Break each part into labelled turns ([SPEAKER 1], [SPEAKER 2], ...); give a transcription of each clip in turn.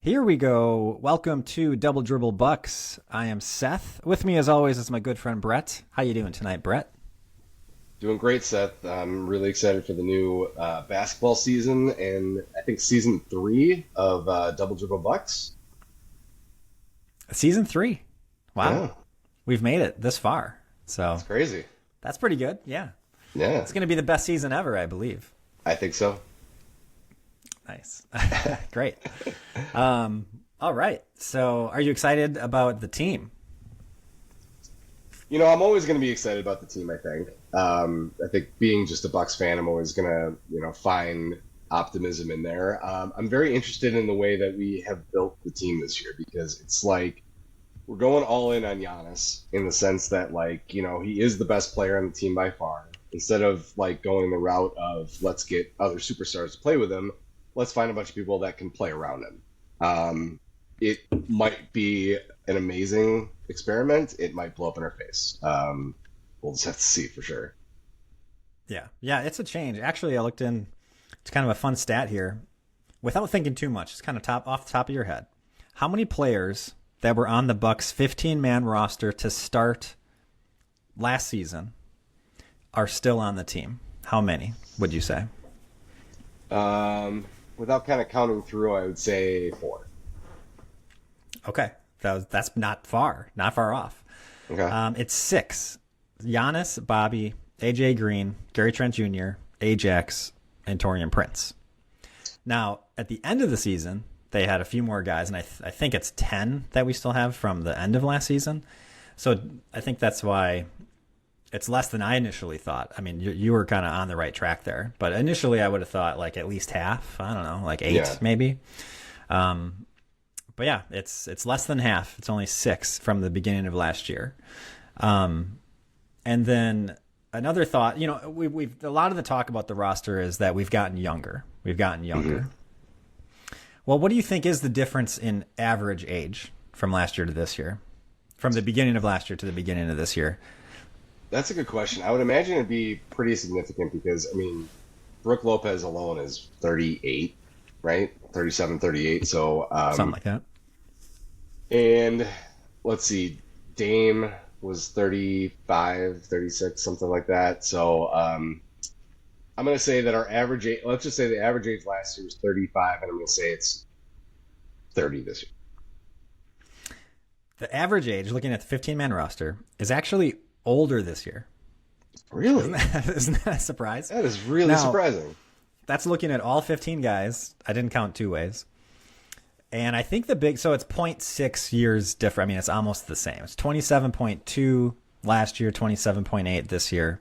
[SPEAKER 1] Here we go. Welcome to Double Dribble Bucks. I am Seth. With me, as always, is my good friend Brett. How you doing tonight, Brett?
[SPEAKER 2] Doing great, Seth. I'm really excited for the new basketball season, and I think season three of Double Dribble Bucks.
[SPEAKER 1] Season 3. Wow.
[SPEAKER 2] Yeah,
[SPEAKER 1] We've made it this far.
[SPEAKER 2] it's
[SPEAKER 1] So
[SPEAKER 2] crazy.
[SPEAKER 1] that's pretty good. Yeah.
[SPEAKER 2] Yeah,
[SPEAKER 1] It's going to be the best season ever, I believe.
[SPEAKER 2] I think so.
[SPEAKER 1] Nice. Great. All right. So are you excited about the team?
[SPEAKER 2] I'm always going to be excited about the team. I think being just a Bucks fan, I'm always going to, find optimism in there. I'm very interested in the way that we have built the team this year because it's like we're going all in on Giannis in the sense that, like, he is the best player on the team by far. Instead of like going the route of let's get other superstars to play with him, let's find a bunch of people that can play around him. It might be an amazing experiment. It might blow up in our face. We'll just have to see for sure.
[SPEAKER 1] Yeah. Yeah, it's a change. Actually, I looked in. It's kind of a fun stat here. Without thinking too much, it's kind of off the top of your head. How many players that were on the Bucks 15-man roster to start last season are still on the team? How many would you say?
[SPEAKER 2] Without kind of counting through, I would say four.
[SPEAKER 1] Okay, that's not far off.
[SPEAKER 2] Okay.
[SPEAKER 1] It's six: Giannis, Bobby, AJ Green, Gary Trent Jr., Ajax, and Torian Prince. Now, at the end of the season, they had a few more guys, and I think it's 10 that we still have from the end of last season. So I think that's why it's less than I initially thought. I mean, you were kind of on the right track there, but initially I would have thought like at least half. I don't know, like eight
[SPEAKER 2] Yeah.
[SPEAKER 1] maybe. But yeah, it's less than half. It's only six from the beginning of last year. And then another thought, we've a lot of the talk about the roster is that we've gotten younger. We've gotten younger. Well, what do you think is the difference in average age from last year to this year? From the beginning of last year to the beginning of this year?
[SPEAKER 2] That's a good question. I would imagine it'd be pretty significant because, I mean, Brooke Lopez alone is 38, right? 37, 38. So,
[SPEAKER 1] Something like that.
[SPEAKER 2] and let's see, Dame was 35, 36, something like that. So, I'm going to say that our average age, let's just say the average age last year was 35, and I'm going to say it's 30 this year.
[SPEAKER 1] The average age, looking at the 15-man roster, is actually older this year.
[SPEAKER 2] Really?
[SPEAKER 1] Isn't that a surprise?
[SPEAKER 2] That is really
[SPEAKER 1] Now,
[SPEAKER 2] surprising.
[SPEAKER 1] That's looking at all 15 guys. I didn't count two ways. And I think so it's zero point 0.6 years different. I mean, it's almost the same. It's 27.2 last year, 27.8 this year.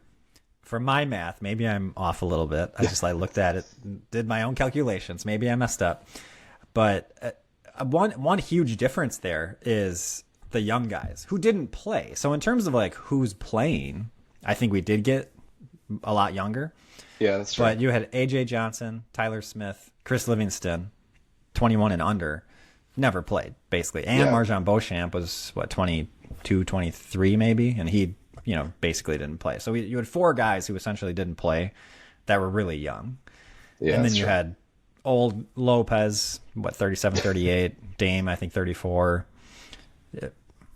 [SPEAKER 1] For my math, maybe I'm off a little bit. I looked at it, did my own calculations. Maybe I messed up. But one huge difference there is the young guys who didn't play. So in terms of like who's playing, I think we did get a lot younger.
[SPEAKER 2] Yeah, that's true.
[SPEAKER 1] But you had AJ Johnson, Tyler Smith, Chris Livingston, 21 and under, never played basically. And
[SPEAKER 2] Yeah.
[SPEAKER 1] Marjan Beauchamp was 22, 23 maybe, and he basically didn't play. So you had four guys who essentially didn't play that were really young.
[SPEAKER 2] Yeah,
[SPEAKER 1] And then
[SPEAKER 2] that's
[SPEAKER 1] you
[SPEAKER 2] true.
[SPEAKER 1] had old Lopez, 37, 38, Dame, I think 34.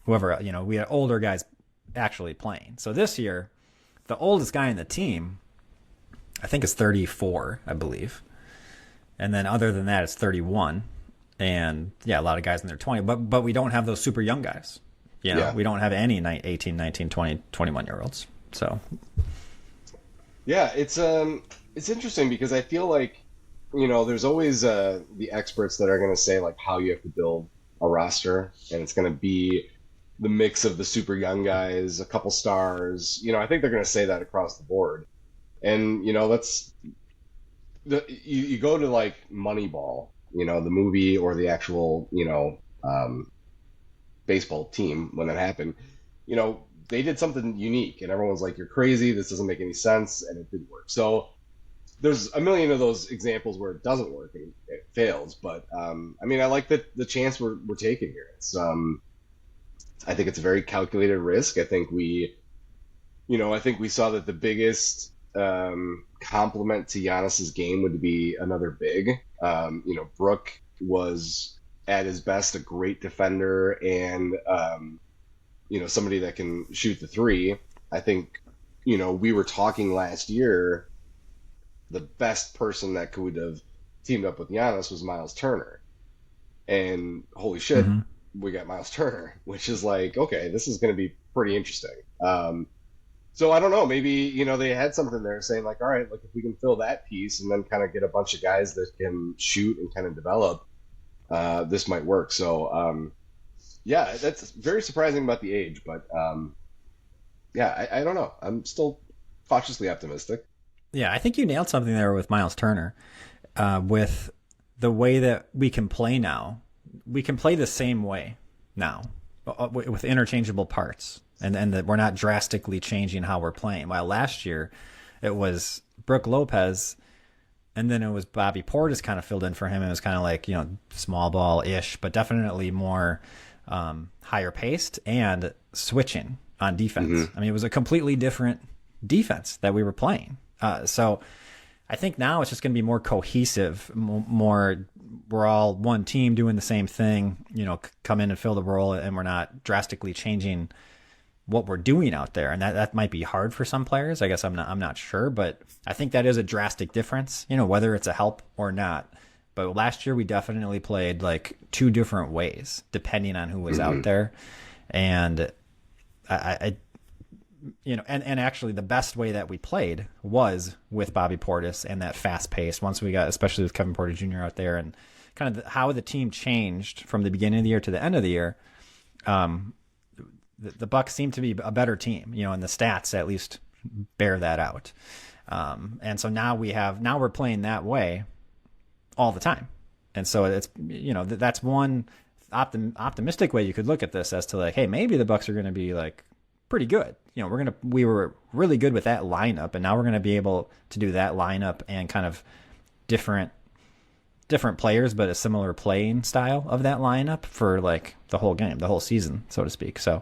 [SPEAKER 1] Whoever, we had older guys actually playing. So this year, the oldest guy in the team, I think is 34, I believe. And then other than that, it's 31. And yeah, a lot of guys in their 20, but we don't have those super young guys.
[SPEAKER 2] Yeah.
[SPEAKER 1] We don't have any 18, 19, 20, 21-year-olds. So
[SPEAKER 2] Yeah, it's interesting because I feel like there's always the experts that are going to say like how you have to build a roster, and it's going to be the mix of the super young guys, a couple stars. I think they're going to say that across the board, and that's you go to like Moneyball, the movie or the actual baseball team when that happened. They did something unique, and everyone's like, "You're crazy! This doesn't make any sense," and it didn't work. So there's a million of those examples where it doesn't work and it fails. But I mean, I like the chance we're taking here. I think it's a very calculated risk. I think we saw that the biggest complement to Giannis's game would be another big. Brooke was at his best a great defender and somebody that can shoot the three. I think we were talking last year. The best person that could have teamed up with Giannis was Miles Turner, and holy shit,
[SPEAKER 1] Mm-hmm.
[SPEAKER 2] we got Miles Turner, which is like, okay, this is going to be pretty interesting. So I don't know, maybe they had something there saying like, all right, look, if we can fill that piece and then kind of get a bunch of guys that can shoot and kind of develop, this might work. So yeah, that's very surprising about the age, but yeah, I don't know. I'm still cautiously optimistic.
[SPEAKER 1] Yeah, I think you nailed something there with Miles Turner. With the way that we can play now, we can play the same way now with interchangeable parts, and that we're not drastically changing how we're playing. While last year it was Brook Lopez, and then it was Bobby Portis kind of filled in for him. It was kind of like small ball ish, but definitely more higher paced and switching on defense.
[SPEAKER 2] Mm-hmm.
[SPEAKER 1] I mean, it was a completely different defense that we were playing. So I think now it's just going to be more cohesive, more we're all one team doing the same thing, come in and fill the role, and we're not drastically changing what we're doing out there. And that might be hard for some players. I guess I'm not sure, but I think that is a drastic difference, whether it's a help or not. But last year we definitely played like two different ways depending on who was
[SPEAKER 2] Mm-hmm.
[SPEAKER 1] out there. And and actually the best way that we played was with Bobby Portis and that fast pace once we got, especially with Kevin Porter Jr. out there, and kind of how the team changed from the beginning of the year to the end of the year. The Bucks seem to be a better team, and the stats at least bear that out. And so now we're playing that way all the time. And so it's, that's one optimistic way you could look at this as to like, hey, maybe the Bucks are going to be like pretty good. We were really good with that lineup, and now we're going to be able to do that lineup and kind of different players, but a similar playing style of that lineup for like the whole game, the whole season, so to speak. So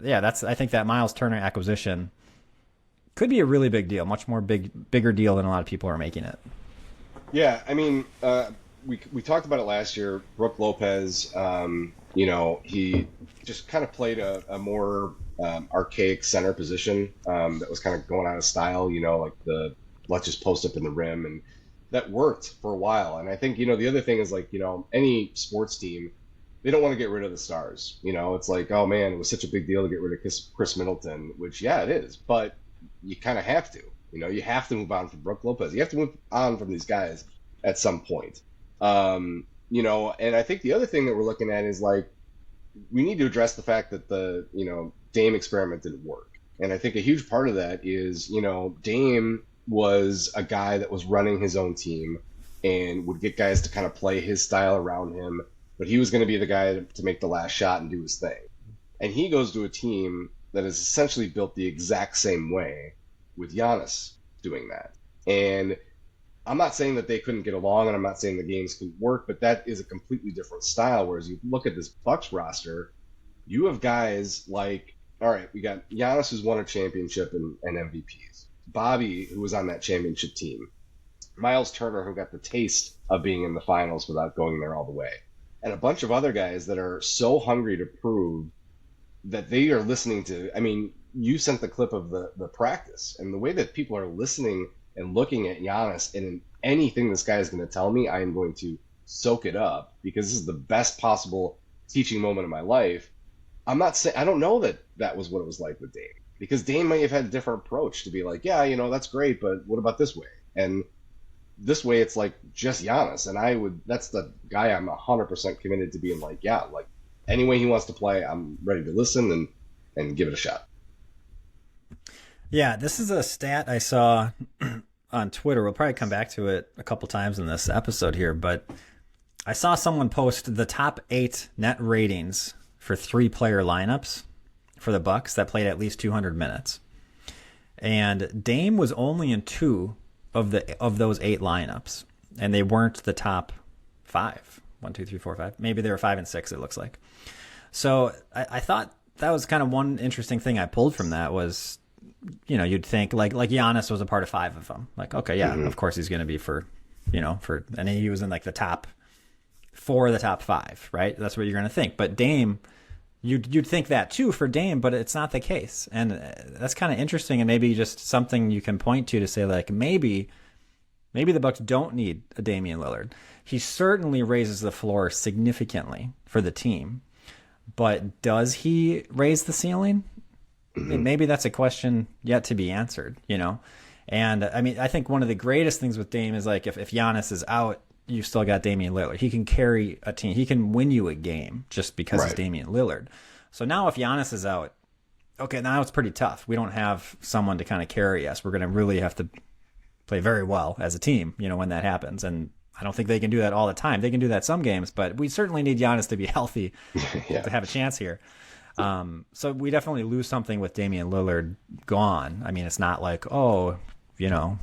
[SPEAKER 1] yeah, I think that Miles Turner acquisition could be a really big deal, much more bigger deal than a lot of people are making it.
[SPEAKER 2] Yeah, I mean, we talked about it last year. Brook Lopez, he just kind of played a more archaic center position that was kind of going out of style, like the let's just post up in the rim, and that worked for a while. And I think, the other thing is like, any sports team, they don't want to get rid of the stars. It's like, oh man, it was such a big deal to get rid of Chris Middleton, which yeah, it is, but you kind of have to. You have to move on from Brook Lopez. You have to move on from these guys at some point. And I think the other thing that we're looking at is like, we need to address the fact that the, Dame experiment didn't work. And I think a huge part of that is, Dame was a guy that was running his own team and would get guys to kind of play his style around him, but he was going to be the guy to make the last shot and do his thing. And he goes to a team that is essentially built the exact same way, with Giannis doing that. And I'm not saying that they couldn't get along, and I'm not saying the games couldn't work, but that is a completely different style. Whereas you look at this Bucks roster, you have guys like, all right, we got Giannis, who's won a championship and MVPs. Bobby, who was on that championship team. Miles Turner, who got the taste of being in the finals without going there all the way. And a bunch of other guys that are so hungry to prove that they are listening to. I mean, you sent the clip of the practice, and the way that people are listening and looking at Giannis, and anything this guy is going to tell me, I am going to soak it up, because this is the best possible teaching moment of my life. I'm not saying, I don't know that was what it was like with Dame, because Dame might have had a different approach to be like, yeah, that's great, but what about this way? And this way, it's like just Giannis, and that's the guy I'm 100% committed to being like, yeah, like any way he wants to play, I'm ready to listen and give it a shot.
[SPEAKER 1] Yeah, this is a stat I saw on Twitter. We'll probably come back to it a couple times in this episode here, but I saw someone post the top 8 net ratings for 3-player lineups for the Bucks that played at least 200 minutes. And Dame was only in 2 of those 8 lineups, and they weren't the top 5. 1, 2, 3, 4, 5. Maybe they were 5 and 6, it looks like. So I thought that was kind of one interesting thing I pulled from that was, you'd think like Giannis was a part of 5 of them. Like, okay, yeah, of course he's going to be and he was in like the top for the top 5, right? That's what you're going to think. But Dame, you'd think that too for Dame, but it's not the case. And that's kind of interesting, and maybe just something you can point to say, like, maybe the Bucks don't need a Damian Lillard. He certainly raises the floor significantly for the team, but does he raise the ceiling? Maybe that's a question yet to be answered, you know? And I mean, I think one of the greatest things with Dame is, like, if Giannis is out, you've still got Damian Lillard. He can carry a team. He can win you a game just because it's Damian Lillard. So now if Giannis is out, okay, now it's pretty tough. We don't have someone to kind of carry us. We're going to really have to play very well as a team, you know, when that happens. And I don't think they can do that all the time. They can do that some games, but we certainly need Giannis to be healthy to have a chance here. So we definitely lose something with Damian Lillard gone. I mean, it's not like, oh, you know,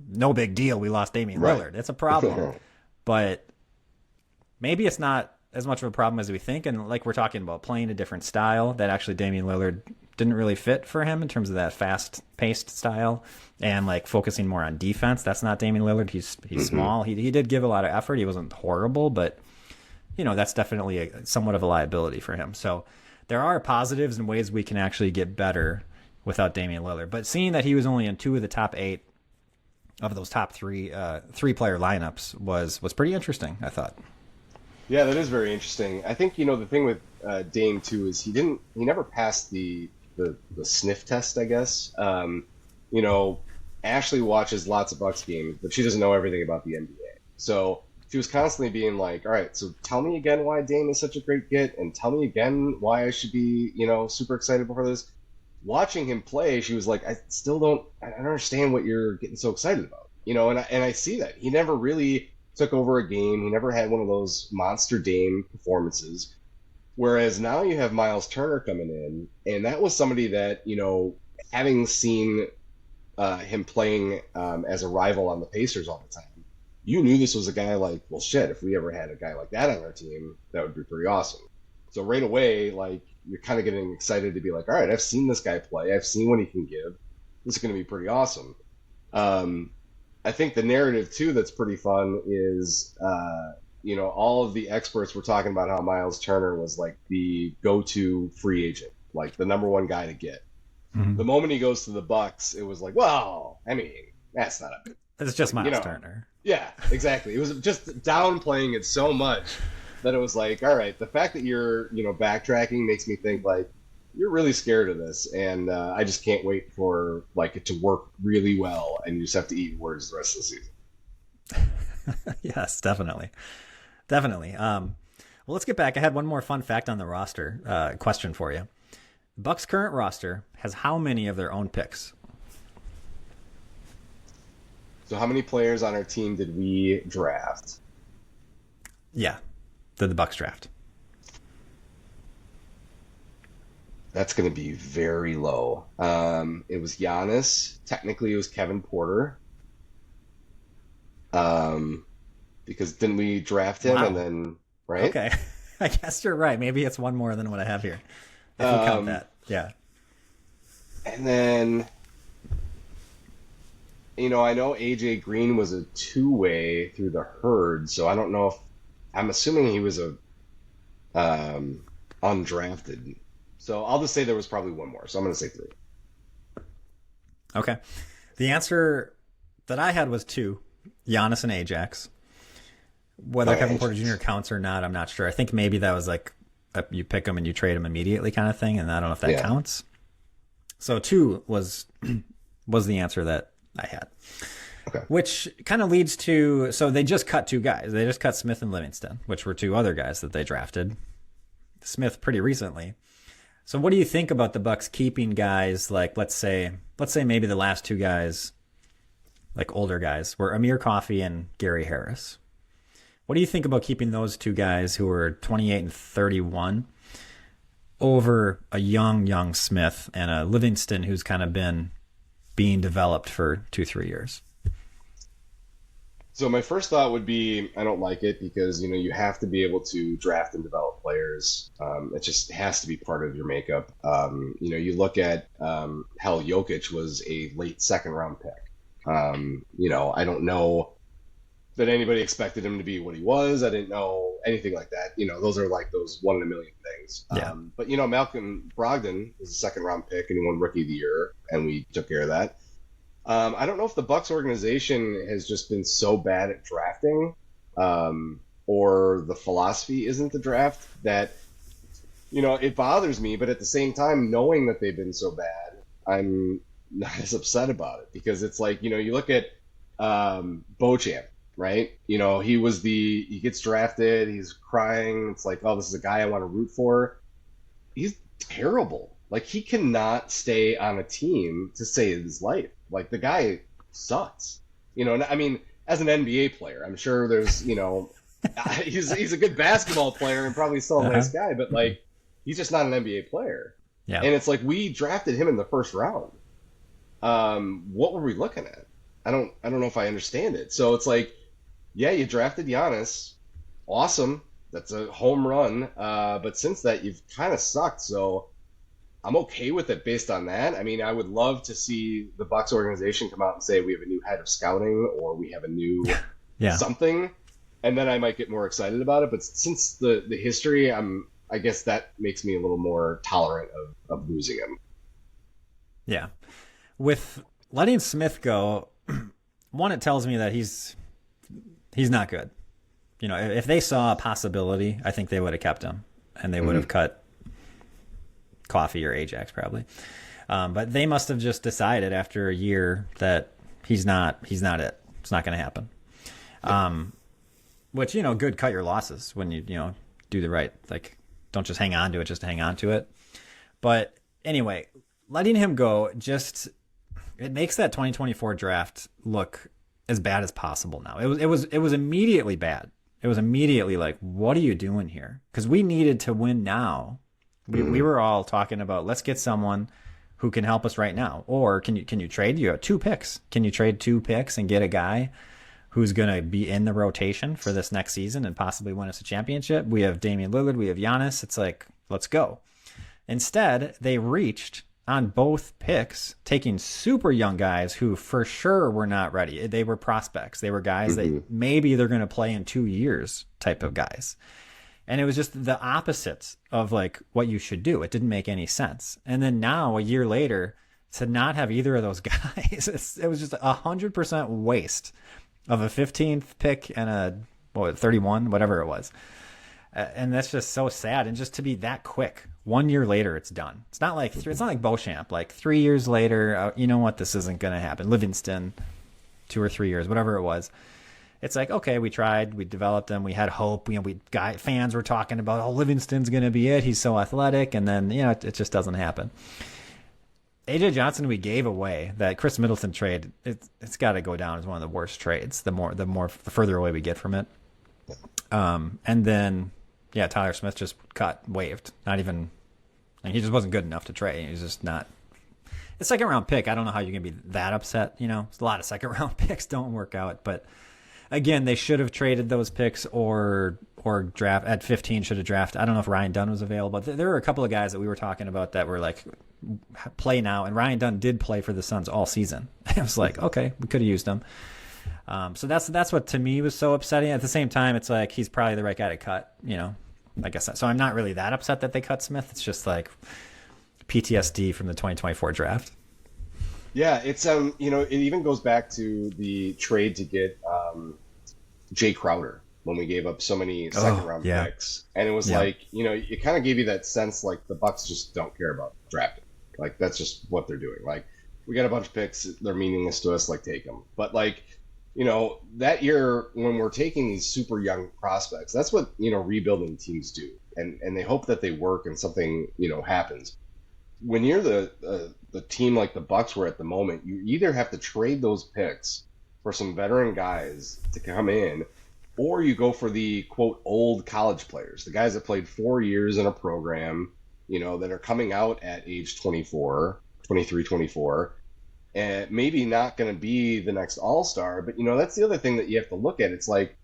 [SPEAKER 1] no big deal, we lost Damian Lillard. It's a problem. But maybe it's not as much of a problem as we think. And like we're talking about, playing a different style that actually Damian Lillard didn't really fit for him in terms of that fast-paced style, and like focusing more on defense. That's not Damian Lillard. He's small. He did give a lot of effort. He wasn't horrible, but you know, that's definitely somewhat of a liability for him. So there are positives and ways we can actually get better without Damian Lillard. But seeing that he was only in 2 of the top 8 of those top 3 3-player lineups was pretty interesting, I thought.
[SPEAKER 2] Yeah, that is very interesting. I think, you know, the thing with Dame too is he never passed the sniff test, I guess. You know, Ashley watches lots of Bucks games, but she doesn't know everything about the NBA. So she was constantly being like, all right, so tell me again why Dame is such a great get, and tell me again why I should be, you know, super excited for this. Watching him play, she was like, I don't understand what you're getting so excited about, you know, and I see that. He never really took over a game. He never had one of those monster Dame performances. Whereas now you have Miles Turner coming in, and that was somebody that, you know, having seen him playing as a rival on the Pacers all the time, you knew this was a guy like, well, shit, if we ever had a guy like that on our team, that would be pretty awesome. So right away, like, you're kind of getting excited to be like, all right, I've seen this guy play. I've seen what he can give. This is going to be pretty awesome. I think the narrative, too, that's pretty fun is, you know, all of the experts were talking about how Miles Turner was like the go-to free agent, like the number one guy to get. The moment he goes to the Bucks, it was like, well, I mean, that's not a...
[SPEAKER 1] It's just
[SPEAKER 2] like,
[SPEAKER 1] Miles
[SPEAKER 2] you know,
[SPEAKER 1] Turner.
[SPEAKER 2] Yeah, exactly. It was just downplaying it so much that it was like, all right, the fact that you're, you know, backtracking makes me think like you're really scared of this, and I just can't wait for like it to work really well, and you just have to eat words the rest of the season.
[SPEAKER 1] Yes, definitely. Well, let's get back. I had one more fun fact on the roster question for you. Bucks' current roster has how many of their own picks?
[SPEAKER 2] So how many players on our team did we draft?
[SPEAKER 1] Yeah, the Bucks draft.
[SPEAKER 2] That's going to be very low. It was Giannis. Technically, it was Kevin Porter. Because didn't we draft him and then, right?
[SPEAKER 1] Okay. I guess you're right. Maybe it's one more than what I have here. If you count that. Yeah.
[SPEAKER 2] And then, you know, I know AJ Green was a two-way through the herd, so I don't know if, I'm assuming he was a undrafted. So I'll just say there was probably one more. So I'm going to say 3.
[SPEAKER 1] Okay. The answer that I had was 2, Giannis and Ajax. Whether Kevin Porter Jr. counts or not, I'm not sure. I think maybe that was like you pick them and you trade them immediately kind of thing, and I don't know if that counts. So 2 was the answer that I had.
[SPEAKER 2] Okay.
[SPEAKER 1] Which kind of leads to, so they just cut 2 guys. They just cut Smith and Livingston, which were 2 other guys that they drafted. Smith pretty recently. So what do you think about the Bucks keeping guys like, let's say maybe the last 2 guys, like older guys, were Amir Coffey and Gary Harris? What do you think about keeping those 2 guys who are 28 and 31 over a young Smith and a Livingston who's kind of been being developed for 2-3 years?
[SPEAKER 2] So my first thought would be I don't like it because, you know, you have to be able to draft and develop players. It just has to be part of your makeup. You know, you look at hell, Jokic was a late second round pick. You know, I don't know that anybody expected him to be what he was. I didn't know anything like that. Those are like those 1 in a million things.
[SPEAKER 1] Yeah.
[SPEAKER 2] But Malcolm Brogdon was a second round pick and he won Rookie of the Year, and we took care of that. I don't know if the Bucks organization has just been so bad at drafting, or the philosophy isn't the draft, that it bothers me. But at the same time, knowing that they've been so bad, I'm not as upset about it, because it's like, you look at Beauchamp, right? He gets drafted, he's crying. It's like, oh, this is a guy I want to root for. He's terrible. Like, he cannot stay on a team to save his life. Like, the guy sucks. I mean, as an NBA player, I'm sure there's, he's a good basketball player and probably still a nice guy, but like, he's just not an NBA player.
[SPEAKER 1] Yeah.
[SPEAKER 2] And it's like, we drafted him in the first round. What were we looking at? I don't know if I understand it. So it's like, yeah, you drafted Giannis. Awesome. That's a home run. But since that, you've kind of sucked. So I'm okay with it based on that. I mean, I would love to see the Bucks organization come out and say we have a new head of scouting, or we have a new something, and then I might get more excited about it. But since the history, I guess that makes me a little more tolerant of losing him.
[SPEAKER 1] Yeah. With letting Smith go, one, it tells me that he's not good. If they saw a possibility, I think they would have kept him, and they would have cut Coffee or Ajax probably. But they must have just decided after a year that he's not it. It's not going to happen. Which, good, cut your losses when you do the right, like, don't just hang on to it just to hang on to it. But anyway, letting him go it makes that 2024 draft look as bad as possible now. It was immediately bad. It was immediately like, what are you doing here? Because we needed to win now. We were all talking about, let's get someone who can help us right now. Or can you trade? You have 2 picks. Can you trade 2 picks and get a guy who's going to be in the rotation for this next season and possibly win us a championship? We have Damian Lillard. We have Giannis. It's like, let's go. Instead, they reached on both picks, taking super young guys who for sure were not ready. They were prospects. They were guys that maybe they're going to play in 2 years type of guys. And it was just the opposites of like what you should do. It didn't make any sense. And then now, a year later, to not have either of those guys, it was just 100% waste of a 15th pick and a 31, whatever it was. And that's just so sad. And just to be that quick, 1 year later, it's done. It's not like Beauchamp. Like 3 years later, you know what? This isn't going to happen. Livingston, 2 or 3 years, whatever it was. It's like, okay, we tried, we developed him, we had hope. Fans were talking about, oh, Livingston's going to be it. He's so athletic, and then it just doesn't happen. AJ Johnson, we gave away. That Chris Middleton trade, it's got to go down as one of the worst trades. The further away we get from it. And then, Tyler Smith just waived. Not even, and he just wasn't good enough to trade. He was just not. The second round pick, I don't know how you can be that upset. A lot of second round picks don't work out, but. Again, they should have traded those picks or draft at 15 should have drafted. I don't know if Ryan Dunn was available. But there were a couple of guys that we were talking about that were like, play now. And Ryan Dunn did play for the Suns all season. It was like, okay, we could have used him. So that's what to me was so upsetting. At the same time, it's like he's probably the right guy to cut. I guess so. I'm not really that upset that they cut Smith. It's just like PTSD from the 2024 draft.
[SPEAKER 2] Yeah, it's it even goes back to the trade to get Jay Crowder when we gave up so many second round picks, and it was like it kind of gave you that sense like the Bucks just don't care about drafting, like that's just what they're doing. Like, we got a bunch of picks, they're meaningless to us, like take them. But like that year when we're taking these super young prospects, that's what rebuilding teams do, and they hope that they work and something happens. When you're the team like the Bucks were at the moment, you either have to trade those picks for some veteran guys to come in, or you go for the quote old college players, the guys that played 4 years in a program, that are coming out at age 24, 23, 24, and maybe not going to be the next all-star. But that's the other thing that you have to look at. It's like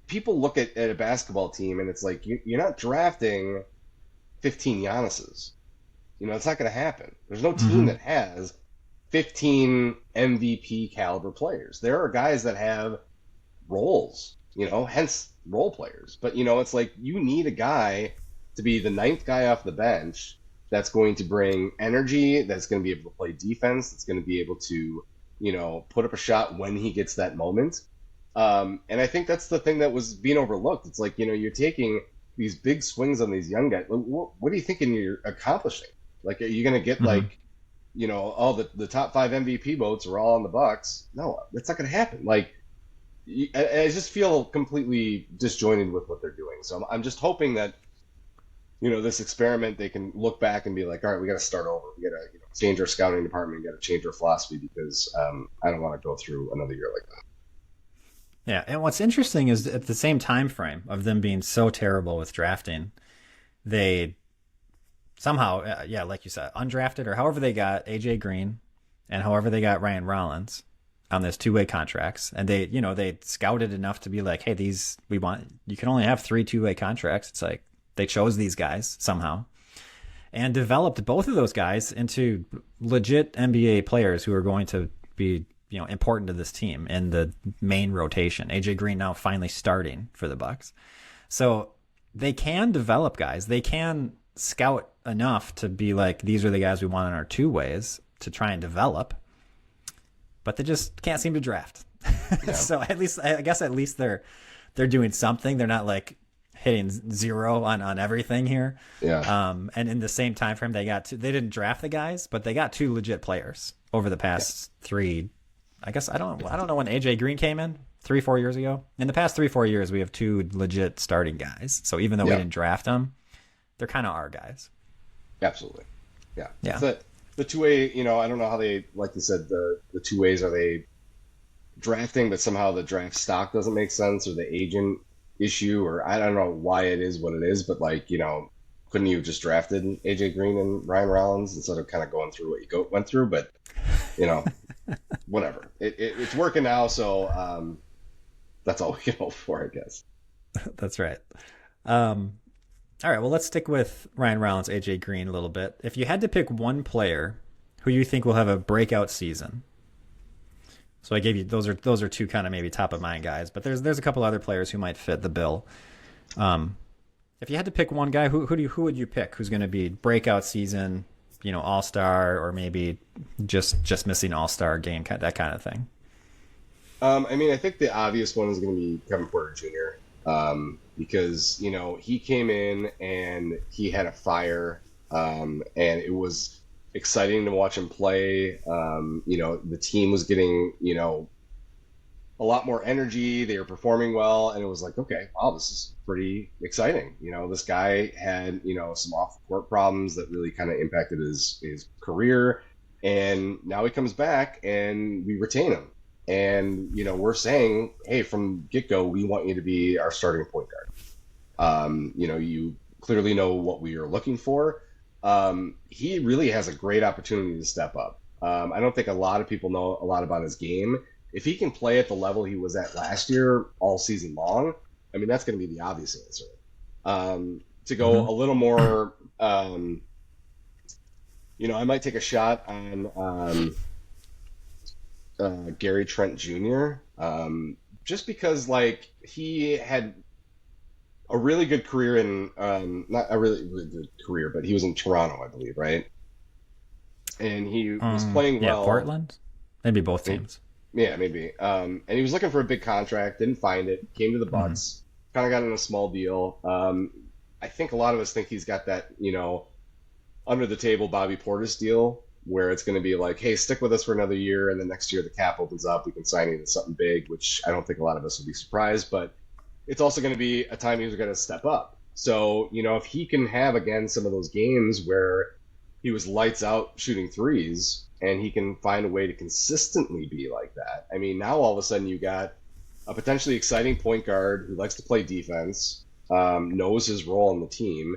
[SPEAKER 2] people look at a basketball team and it's like you're not drafting 15 Giannis's. It's not going to happen. There's no team that has 15 MVP caliber players. There are guys that have roles, hence role players. But, it's like you need a guy to be the ninth guy off the bench that's going to bring energy, that's going to be able to play defense, that's going to be able to, put up a shot when he gets that moment. And I think that's the thing that was being overlooked. It's like, you're taking these big swings on these young guys. What are you thinking you're accomplishing? Like, are you going to get like, all the top 5 MVP votes are all on the Bucks? No, that's not going to happen. Like, I just feel completely disjointed with what they're doing. So I'm just hoping that, this experiment, they can look back and be like, all right, we got to start over. We got to change our scouting department. We got to change our philosophy because I don't want to go through another year like that.
[SPEAKER 1] Yeah, and what's interesting is at the same time frame of them being so terrible with drafting, they somehow, like you said, undrafted or however they got AJ Green and however they got Ryan Rollins on this 2-way contracts. And they scouted enough to be like, hey, you can only have 3 2-way contracts. It's like they chose these guys somehow and developed both of those guys into legit NBA players who are going to be, important to this team in the main rotation. AJ Green now finally starting for the Bucks. So they can develop guys. They can scout enough to be like, these are the guys we want in our 2-ways to try and develop, but they just can't seem to draft. Yeah. So at least they're doing something. They're not like hitting 0 on everything here.
[SPEAKER 2] Yeah.
[SPEAKER 1] And in the same time frame, they didn't draft the guys, but they got 2 legit players over the past 3. I guess I don't know when AJ Green came in, 3-4 years ago. In the past 3-4 years, we have 2 legit starting guys. So even though we didn't draft them, they're kind of our guys.
[SPEAKER 2] Absolutely. Yeah.
[SPEAKER 1] Yeah.
[SPEAKER 2] The 2-way, I don't know how they, like you said, the 2-ways, are they drafting, but somehow the draft stock doesn't make sense, or the agent issue, or I don't know why it is what it is, but like, couldn't you have just drafted AJ Green and Ryan Rollins instead of kind of going through what you went through? But, whatever. It's working now, so that's all we can hope for, I guess.
[SPEAKER 1] That's right. All right, well, let's stick with Ryan Rollins, AJ Green a little bit. If you had to pick one player who you think will have a breakout season, so I gave you those are 2 kind of maybe top of mind guys, but there's a couple other players who might fit the bill. If you had to pick one guy, who would you pick? Who's going to be breakout season, all-star, or maybe just missing all-star game, that kind of thing?
[SPEAKER 2] I think the obvious one is going to be Kevin Porter Jr. Because he came in and he had a fire, and it was exciting to watch him play. The team was getting a lot more energy. They were performing well, and it was like, okay, wow, this is pretty exciting. This guy had some off-court problems that really kind of impacted his career, and now he comes back and we retain him. And we're saying, hey, from get-go, we want you to be our starting point guard. You clearly know what we are looking for. He really has a great opportunity to step up. I don't think a lot of people know a lot about his game. If he can play at the level he was at last year all season long, that's going to be the obvious answer. To go a little more, I might take a shot on Gary Trent Jr. Just because, like, he had a really good career in not a really good career, but he was in Toronto, I believe, right? And he was playing well.
[SPEAKER 1] Yeah, Portland, maybe both teams.
[SPEAKER 2] Yeah, maybe. And he was looking for a big contract, didn't find it, came to the Bucks, kind of got in a small deal. I think a lot of us think he's got that, under the table Bobby Portis deal, where it's going to be like, hey, stick with us for another year, and then next year the cap opens up, we can sign you to something big, which I don't think a lot of us will be surprised, but it's also going to be a time he's going to step up. So, if he can have, again, some of those games where he was lights out shooting threes, and he can find a way to consistently be like that. Now all of a sudden you got a potentially exciting point guard who likes to play defense, knows his role on the team,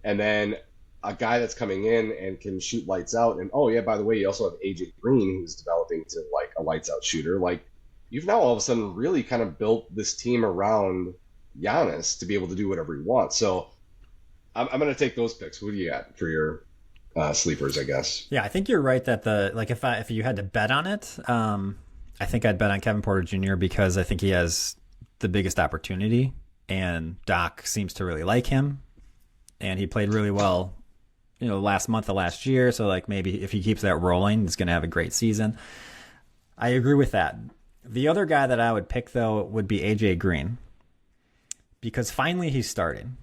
[SPEAKER 2] and then a guy that's coming in and can shoot lights out. And, oh, yeah, by the way, you also have AJ Green, who's developing to, like, a lights out shooter. Like, you've now all of a sudden really kind of built this team around Giannis to be able to do whatever he wants. So I'm going to take those picks. Who do you got for your sleepers, I guess?
[SPEAKER 1] Yeah, I think you're right that if you had to bet on it, I think I'd bet on Kevin Porter Jr. because I think he has the biggest opportunity, and Doc seems to really like him, and he played really well, last month of last year. So like maybe if he keeps that rolling, he's going to have a great season. I agree with that. The other guy that I would pick though would be AJ Green, because finally he's starting.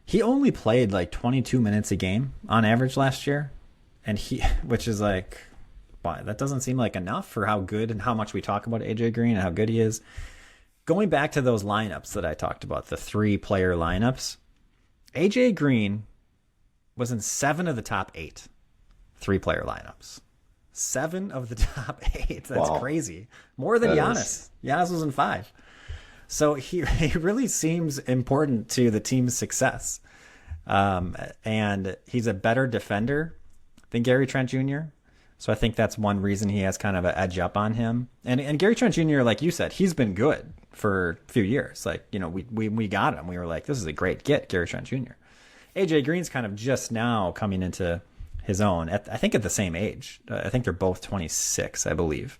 [SPEAKER 1] He only played like 22 minutes a game on average last year, which is like, wow, that doesn't seem like enough for how good and how much we talk about AJ Green and how good he is. Going back to those lineups that I talked about, the 3-player lineups, AJ Green was in 7 of the top 8 3-player lineups. 7 of the top 8. That's crazy. More than Giannis. Giannis was in 5. So he really seems important to the team's success. And he's a better defender than Gary Trent Jr. So I think that's one reason he has kind of an edge up on him. And Gary Trent Jr., like you said, he's been good for a few years. Like, we got him. We were like, this is a great get, Gary Trent Jr. AJ Green's kind of just now coming into his own, I think at the same age. I think they're both 26, I believe.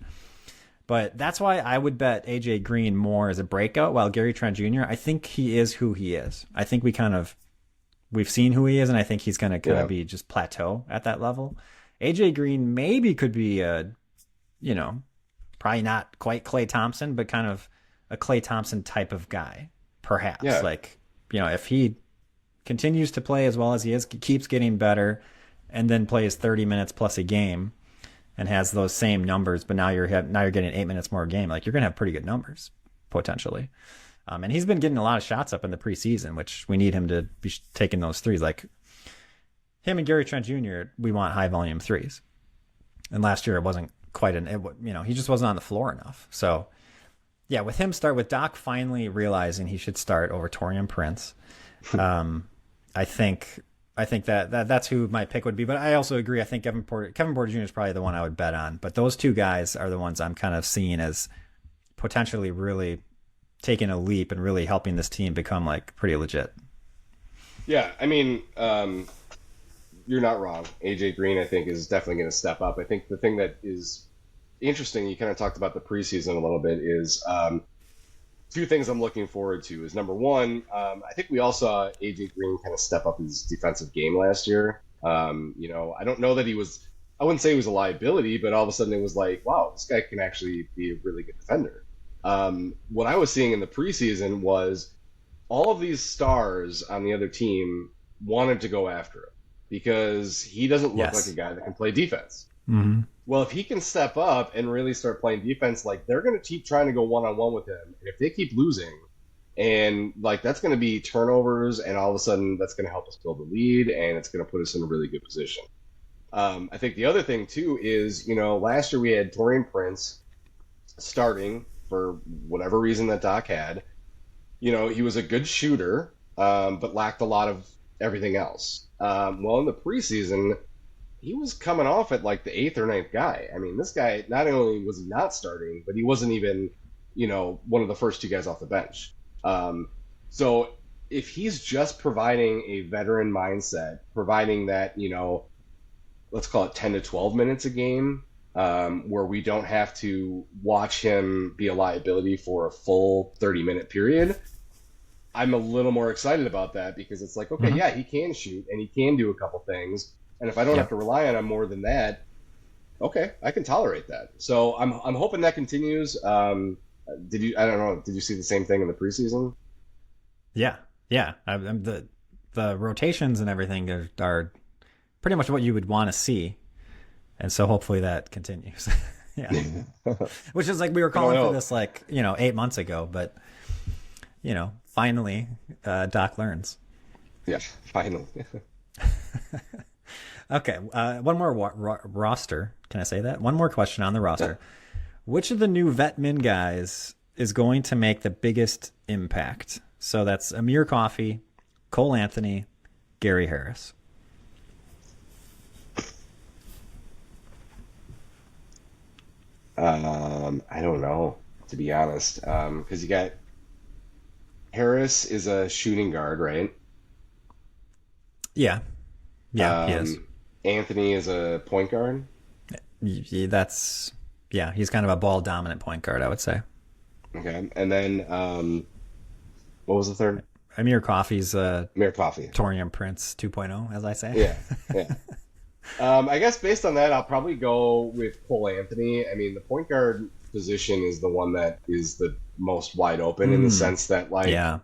[SPEAKER 1] But that's why I would bet AJ Green more as a breakout, while Gary Trent Jr., I think he is who he is. I think we've seen who he is, and I think he's going to kind of be just plateau at that level. AJ Green maybe could be probably not quite Klay Thompson, but kind of a Klay Thompson type of guy, perhaps. Yeah. Like, if he continues to play as well as he is, keeps getting better, and then plays 30 minutes plus a game, and has those same numbers, but now you're getting 8 minutes more a game. Like, you're going to have pretty good numbers potentially. And he's been getting a lot of shots up in the preseason, which we need him to be taking those threes. Like him and Gary Trent Jr., we want high volume threes. And last year it wasn't quite he just wasn't on the floor enough. So yeah, with Doc finally realizing he should start over Taurean Prince. I think that's who my pick would be. But I also agree. I think Kevin Porter Jr. is probably the one I would bet on. But those two guys are the ones I'm kind of seeing as potentially really taking a leap and really helping this team become like pretty legit.
[SPEAKER 2] Yeah, I mean, you're not wrong. AJ Green, I think, is definitely going to step up. I think the thing that is interesting, you kind of talked about the preseason a little bit, is two things I'm looking forward to. Is number one, I think we all saw AJ Green kind of step up his defensive game last year. I don't know that I wouldn't say he was a liability, but all of a sudden it was like, wow, this guy can actually be a really good defender. What I was seeing in the preseason was all of these stars on the other team wanted to go after him because he doesn't look like a guy that can play defense.
[SPEAKER 1] Mm-hmm.
[SPEAKER 2] Well, if he can step up and really start playing defense, like they're going to keep trying to go one-on-one with him. And if they keep losing, and like that's going to be turnovers, and all of a sudden that's going to help us build a lead, and it's going to put us in a really good position. I think the other thing too is, last year we had Taurean Prince starting for whatever reason that Doc had. He was a good shooter, but lacked a lot of everything else. Well, in the preseason, he was coming off at like the 8th or 9th guy. I mean, this guy, not only was he not starting, but he wasn't even, one of the first 2 guys off the bench. So if he's just providing a veteran mindset, providing that, let's call it 10 to 12 minutes a game, where we don't have to watch him be a liability for a full 30-minute period, I'm a little more excited about that, because it's like, okay, yeah, he can shoot and he can do a couple things. And if I don't have to rely on him more than that, okay, I can tolerate that. So I'm hoping that continues. Did you see the same thing in the preseason?
[SPEAKER 1] Yeah. The rotations and everything are pretty much what you would want to see. And so hopefully that continues. Yeah. Which is like we were calling for this 8 months ago, but finally Doc learns.
[SPEAKER 2] Yeah, finally.
[SPEAKER 1] Okay, one more roster. Can I say that? One more question on the roster. Which of the new vet min guys is going to make the biggest impact? So that's Amir Coffey, Cole Anthony, Gary Harris.
[SPEAKER 2] I don't know, to be honest, because you got Harris is a shooting guard, right?
[SPEAKER 1] Yeah, he is.
[SPEAKER 2] Anthony is a point guard.
[SPEAKER 1] He's kind of a ball dominant point guard, I would say.
[SPEAKER 2] Okay, and then What was the third?
[SPEAKER 1] Amir Coffey's
[SPEAKER 2] Mere Coffee.
[SPEAKER 1] Torian Prince 2.0, as I say.
[SPEAKER 2] Yeah, yeah. I guess based on that, I'll probably go with Cole Anthony. I mean, the point guard position is the one that is the most wide open in the sense that, like,
[SPEAKER 1] Yeah.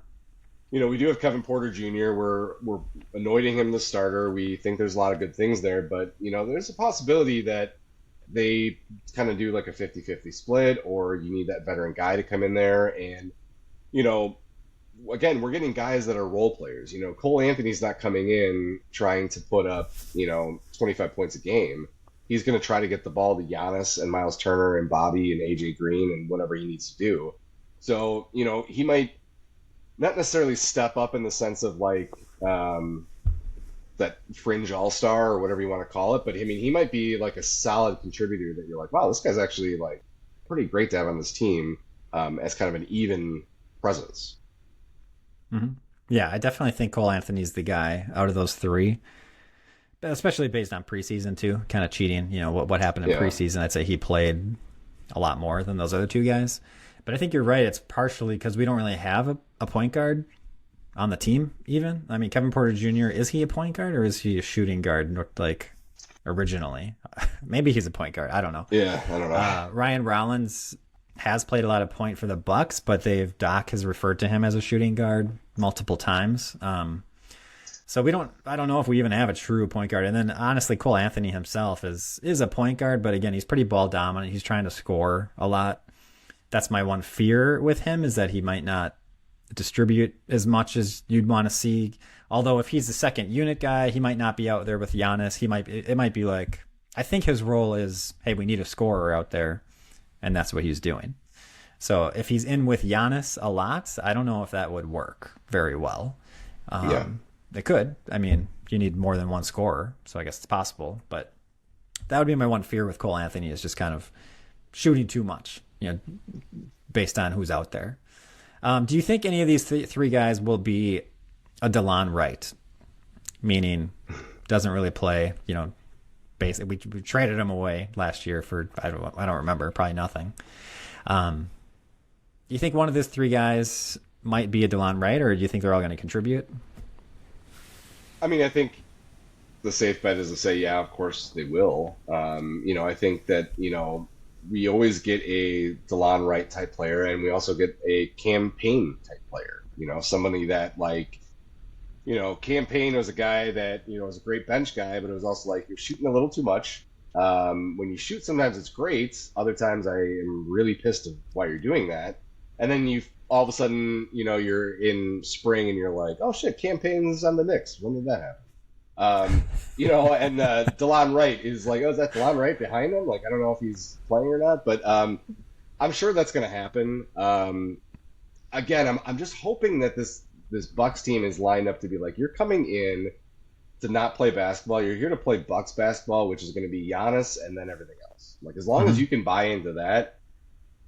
[SPEAKER 2] we do have Kevin Porter Jr. We're anointing him the starter. We think there's a lot of good things there, but there's a possibility that they kind of do like a 50-50 split, or you need that veteran guy to come in there. And again, we're getting guys that are role players. Cole Anthony's not coming in trying to put up 25 points a game. He's going to try to get the ball to Giannis and Miles Turner and Bobby and AJ Green and whatever he needs to do. So he might not necessarily step up in the sense of like that fringe all-star or whatever you want to call it, but I mean, he might be like a solid contributor that you're like, wow, this guy's actually like pretty great to have on this team as kind of an even presence.
[SPEAKER 1] Mm-hmm. Yeah, I definitely think Cole Anthony's the guy out of those three, especially based on preseason too, kind of cheating. What happened in preseason, I'd say he played a lot more than those other two guys. But I think you're right. It's partially because we don't really have a point guard on the team even. I mean, Kevin Porter Jr., is he a point guard or is he a shooting guard like originally? Maybe he's a point guard. I don't know.
[SPEAKER 2] Yeah, I don't know.
[SPEAKER 1] Ryan Rollins has played a lot of point for the Bucks, but Doc has referred to him as a shooting guard multiple times. So I don't know if we even have a true point guard. And then honestly, Cole Anthony himself is a point guard, but again, he's pretty ball dominant. He's trying to score a lot. That's my one fear with him, is that he might not distribute as much as you'd want to see. Although if he's the second unit guy, he might not be out there with Giannis. It might be like, I think his role is, hey, we need a scorer out there, and that's what he's doing. So if he's in with Giannis a lot, I don't know if that would work very well. It could. I mean, you need more than one scorer, so I guess it's possible. But that would be my one fear with Cole Anthony, is just kind of shooting too much, based on who's out there. Do you think any of these three guys will be a DeLon Wright, meaning doesn't really play? Basically, we traded him away last year for I don't remember, probably nothing. Do you think one of these three guys might be a DeLon Wright, or do you think they're all going to contribute?
[SPEAKER 2] I mean, I think the safe bet is to say, yeah, of course they will. I think that we always get a DeLon Wright type player, and we also get a campaign type player. Somebody that campaign was a guy that was a great bench guy, but it was also like, you're shooting a little too much. When you shoot, sometimes it's great. Other times, I am really pissed of why you're doing that. And then all of a sudden, you're in spring and you're like, oh shit, campaign's on the Knicks. When did that happen? And DeLon Wright is like, oh, is that DeLon Wright behind him? Like, I don't know if he's playing or not, but I'm sure that's going to happen. Again, I'm just hoping that this Bucks team is lined up to be like, you're coming in to not play basketball. You're here to play Bucks basketball, which is going to be Giannis and then everything else. Like, as long as you can buy into that,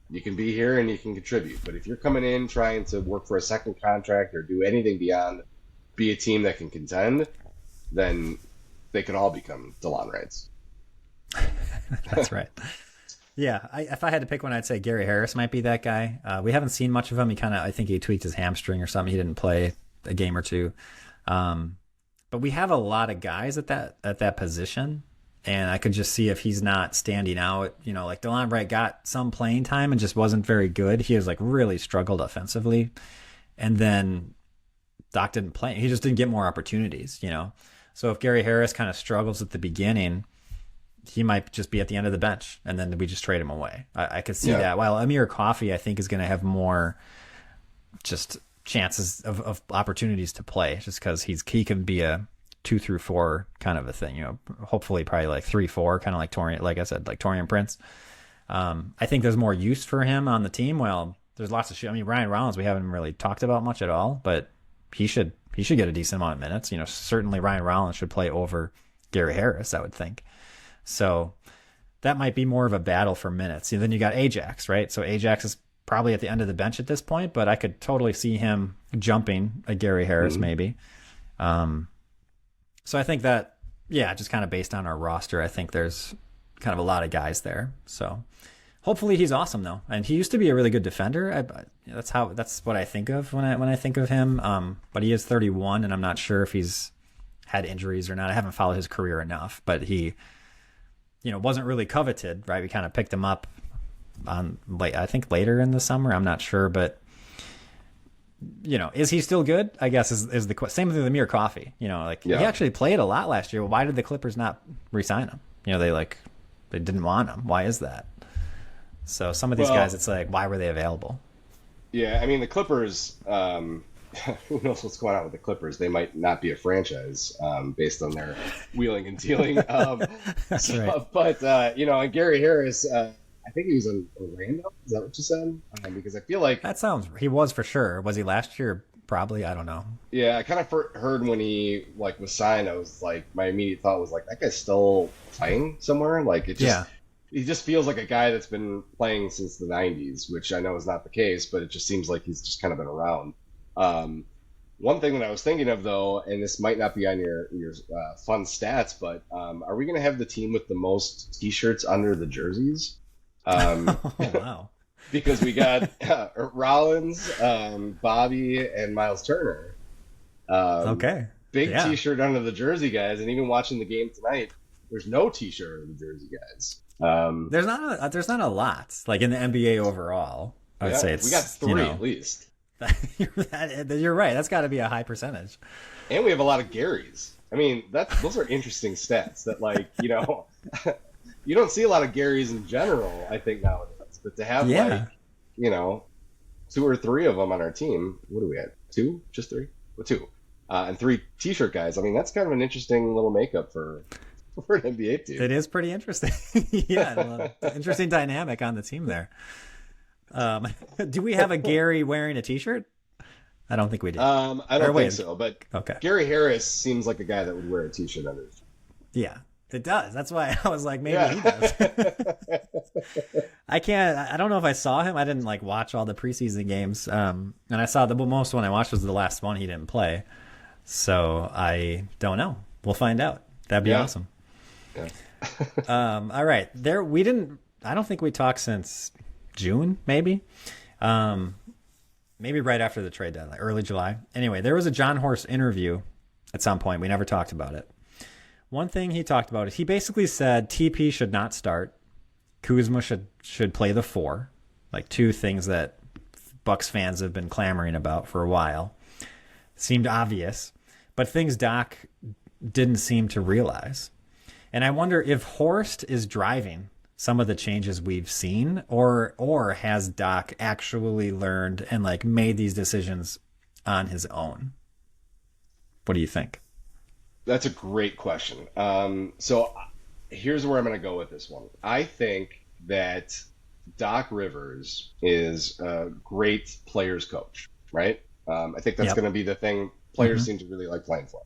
[SPEAKER 2] you can be here and you can contribute. But if you're coming in trying to work for a second contract or do anything beyond be a team that can contend, then they could all become DeLon Wrights.
[SPEAKER 1] That's right. Yeah, if I had to pick one, I'd say Gary Harris might be that guy. We haven't seen much of him. I think he tweaked his hamstring or something. He didn't play a game or two. But we have a lot of guys at that position, and I could just see if he's not standing out. Like DeLon Wright got some playing time and just wasn't very good. He was like really struggled offensively, and then Doc didn't play. He just didn't get more opportunities. So if Gary Harris kind of struggles at the beginning, he might just be at the end of the bench, and then we just trade him away. I could see that. While Amir Coffey, I think, is going to have more just chances of opportunities to play, just because he can be a 2 through 4 kind of a thing. Hopefully probably like 3-4, kind of like Torian, like I said, like Torian Prince. I think there's more use for him on the team. Well, there's lots of Ryan Rollins, we haven't really talked about much at all, but he should get a decent amount of minutes. Certainly Ryan Rollins should play over Gary Harris, I would think. So that might be more of a battle for minutes. Then you got Ajax, right? So Ajax is probably at the end of the bench at this point, but I could totally see him jumping a Gary Harris maybe. So I think that, just kind of based on our roster, I think there's kind of a lot of guys there. So Hopefully he's awesome though, and he used to be a really good defender. That's what I think of when I think of him. But he is 31, and I'm not sure if he's had injuries or not. I haven't followed his career enough, but he, wasn't really coveted, right? We kind of picked him up on I think later in the summer. I'm not sure, but is he still good? I guess is the same with Amir Coffey. He actually played a lot last year. Why did the Clippers not re-sign him? They didn't want him. Why is that? So some of these guys, it's like, why were they available?
[SPEAKER 2] Yeah, I mean, the Clippers, who knows what's going on with the Clippers? They might not be a franchise based on their wheeling and dealing.
[SPEAKER 1] That's right.
[SPEAKER 2] But, and Gary Harris, I think he was in Orlando. Is that what you said? Because I feel like...
[SPEAKER 1] He was for sure. Was he last year? Probably. I don't know.
[SPEAKER 2] Yeah, I kind of heard when he was signed, I was like, my immediate thought was like, that guy's still playing somewhere? He just feels like a guy that's been playing since the 90s, which I know is not the case, but it just seems like he's just kind of been around. One thing that I was thinking of, though, and this might not be on your fun stats, but are we going to have the team with the most T-shirts under the jerseys?
[SPEAKER 1] Oh, wow.
[SPEAKER 2] Because we got Rollins, Bobby, and Miles Turner.
[SPEAKER 1] Okay.
[SPEAKER 2] Big T-shirt under the jersey, guys, and even watching the game tonight, there's no T-shirt under the jersey, guys.
[SPEAKER 1] There's not a lot like in the NBA overall. I would say it's
[SPEAKER 2] we got 3 at least.
[SPEAKER 1] You're right. That's got to be a high percentage.
[SPEAKER 2] And we have a lot of Garys. I mean, those are interesting stats. That you don't see a lot of Garys in general. I think nowadays, but to have 2 or 3 of them on our team. What do we have? 2? Just 3? Well, 2. And 3 T-shirt guys. I mean, that's kind of an interesting little makeup for an NBA team.
[SPEAKER 1] It is pretty interesting. Interesting dynamic on the team there. Do we have a Gary wearing a T-shirt? I don't think we do.
[SPEAKER 2] I don't think so, but
[SPEAKER 1] okay.
[SPEAKER 2] Gary Harris seems like a guy that would wear a T-shirt under his.
[SPEAKER 1] Yeah, it does. That's why I was like, maybe he does. I don't know if I saw him. I didn't watch all the preseason games. And I saw the most one I watched was the last one he didn't play. So I don't know. We'll find out. That'd be awesome. Yeah. All right. I don't think we talked since June, maybe. Maybe right after the trade deadline, early July. Anyway, there was a John Horst interview at some point. We never talked about it. One thing he talked about is he basically said TP should not start. Kuzma should play the 4. 2 things that Bucks fans have been clamoring about for a while. Seemed obvious, but things Doc didn't seem to realize. And I wonder if Horst is driving some of the changes we've seen, or has Doc actually learned and made these decisions on his own? What do you think?
[SPEAKER 2] That's a great question. So here's where I'm going to go with this one. I think that Doc Rivers is a great players coach, right? I think that's going to be the thing players seem to really like playing for.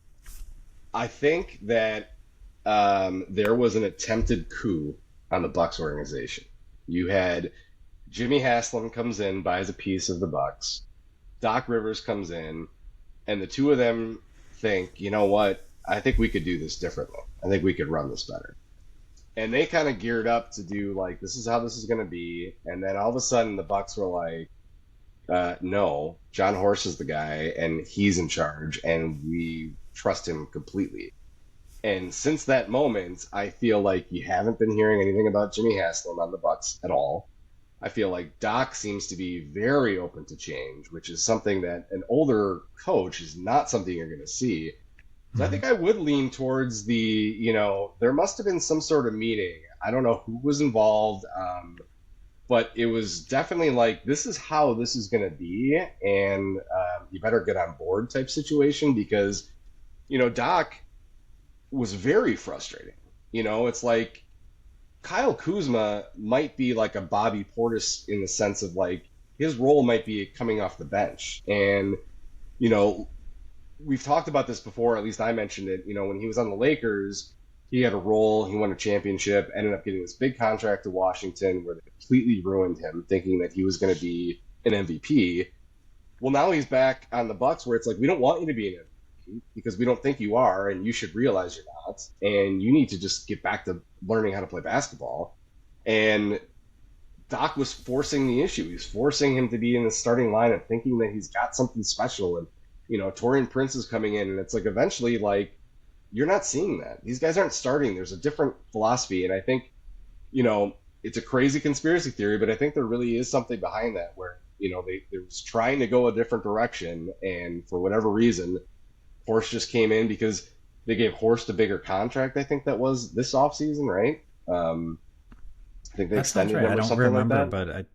[SPEAKER 2] I think that there was an attempted coup on the Bucks organization. You had Jimmy Haslam comes in, buys a piece of the Bucks. Doc Rivers comes in, and the two of them think, you know what? I think we could do this differently. I think we could run this better. And they kind of geared up to do this is how this is going to be. And then all of a sudden the Bucks were like, no, John Horst is the guy and he's in charge and we trust him completely. And since that moment, I feel like you haven't been hearing anything about Jimmy Haslam on the Bucks at all. I feel like Doc seems to be very open to change, which is something that an older coach is not something you're going to see. So I think I would lean towards there must have been some sort of meeting. I don't know who was involved, but it was definitely this is how this is going to be, and you better get on board type situation because, Doc was very frustrating. It's like Kyle Kuzma might be like a Bobby Portis in the sense of his role might be coming off the bench. And, we've talked about this before, at least I mentioned it, when he was on the Lakers, he had a role, he won a championship, ended up getting this big contract to Washington where they completely ruined him, thinking that he was going to be an MVP. Well, now he's back on the Bucks where it's we don't want you to be an MVP because we don't think you are, and you should realize you're not, and you need to just get back to learning how to play basketball. And Doc was forcing the issue. He's forcing him to be in the starting lineup, thinking that he's got something special. And, Torian Prince is coming in, and it's like eventually, like, you're not seeing that. These guys aren't starting. There's a different philosophy. And I think, it's a crazy conspiracy theory, but I think there really is something behind that where, they was trying to go a different direction. And for whatever reason, Horst just came in because they gave Horst a bigger contract. I think that was this offseason, right? I think they extended him or something like that.
[SPEAKER 1] I don't remember, but it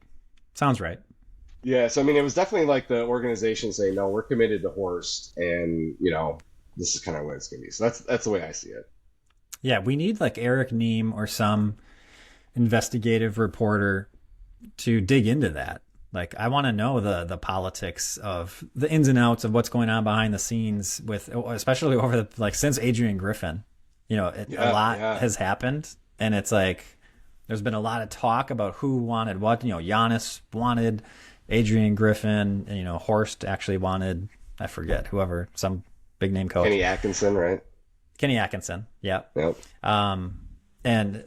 [SPEAKER 1] sounds right.
[SPEAKER 2] Yeah, so I mean, it was definitely like the organization saying, "No, we're committed to Horst, and this is kind of what it's gonna be." So that's the way I see it.
[SPEAKER 1] Yeah, we need like Eric Neem or some investigative reporter to dig into that. Like, I want to know the politics of the ins and outs of what's going on behind the scenes with, especially over the like since Adrian Griffin. A lot has happened, and it's like there's been a lot of talk about who wanted what. Giannis wanted Adrian Griffin, and Horst actually wanted, I forget, whoever, some big name coach.
[SPEAKER 2] Kenny Atkinson, right?
[SPEAKER 1] Kenny Atkinson, yeah.
[SPEAKER 2] Yep.
[SPEAKER 1] And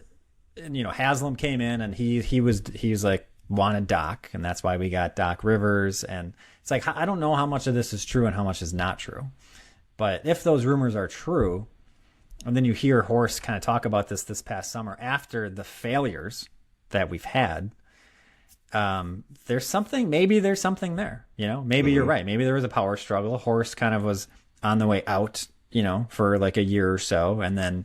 [SPEAKER 1] Haslam came in, and he was like wanted Doc, and that's why we got Doc Rivers. And it's like, I don't know how much of this is true and how much is not true. But if those rumors are true, and then you hear Horst kind of talk about this past summer after the failures that we've had, there's something there, maybe you're right. Maybe there was a power struggle. Horst kind of was on the way out, for like a year or so. And then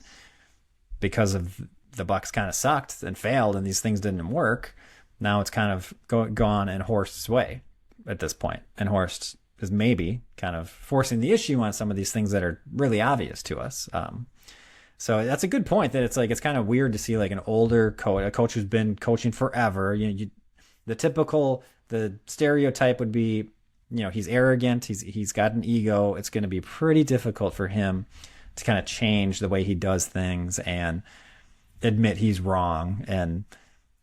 [SPEAKER 1] because of the Bucks kind of sucked and failed and these things didn't work, now it's kind of gone in Horst's way at this point. And Horst is maybe kind of forcing the issue on some of these things that are really obvious to us. So that's a good point, that it's like, it's kind of weird to see like an older coach, a coach who's been coaching forever. The stereotype would be, he's arrogant. He's got an ego. It's going to be pretty difficult for him to kind of change the way he does things and admit he's wrong. And,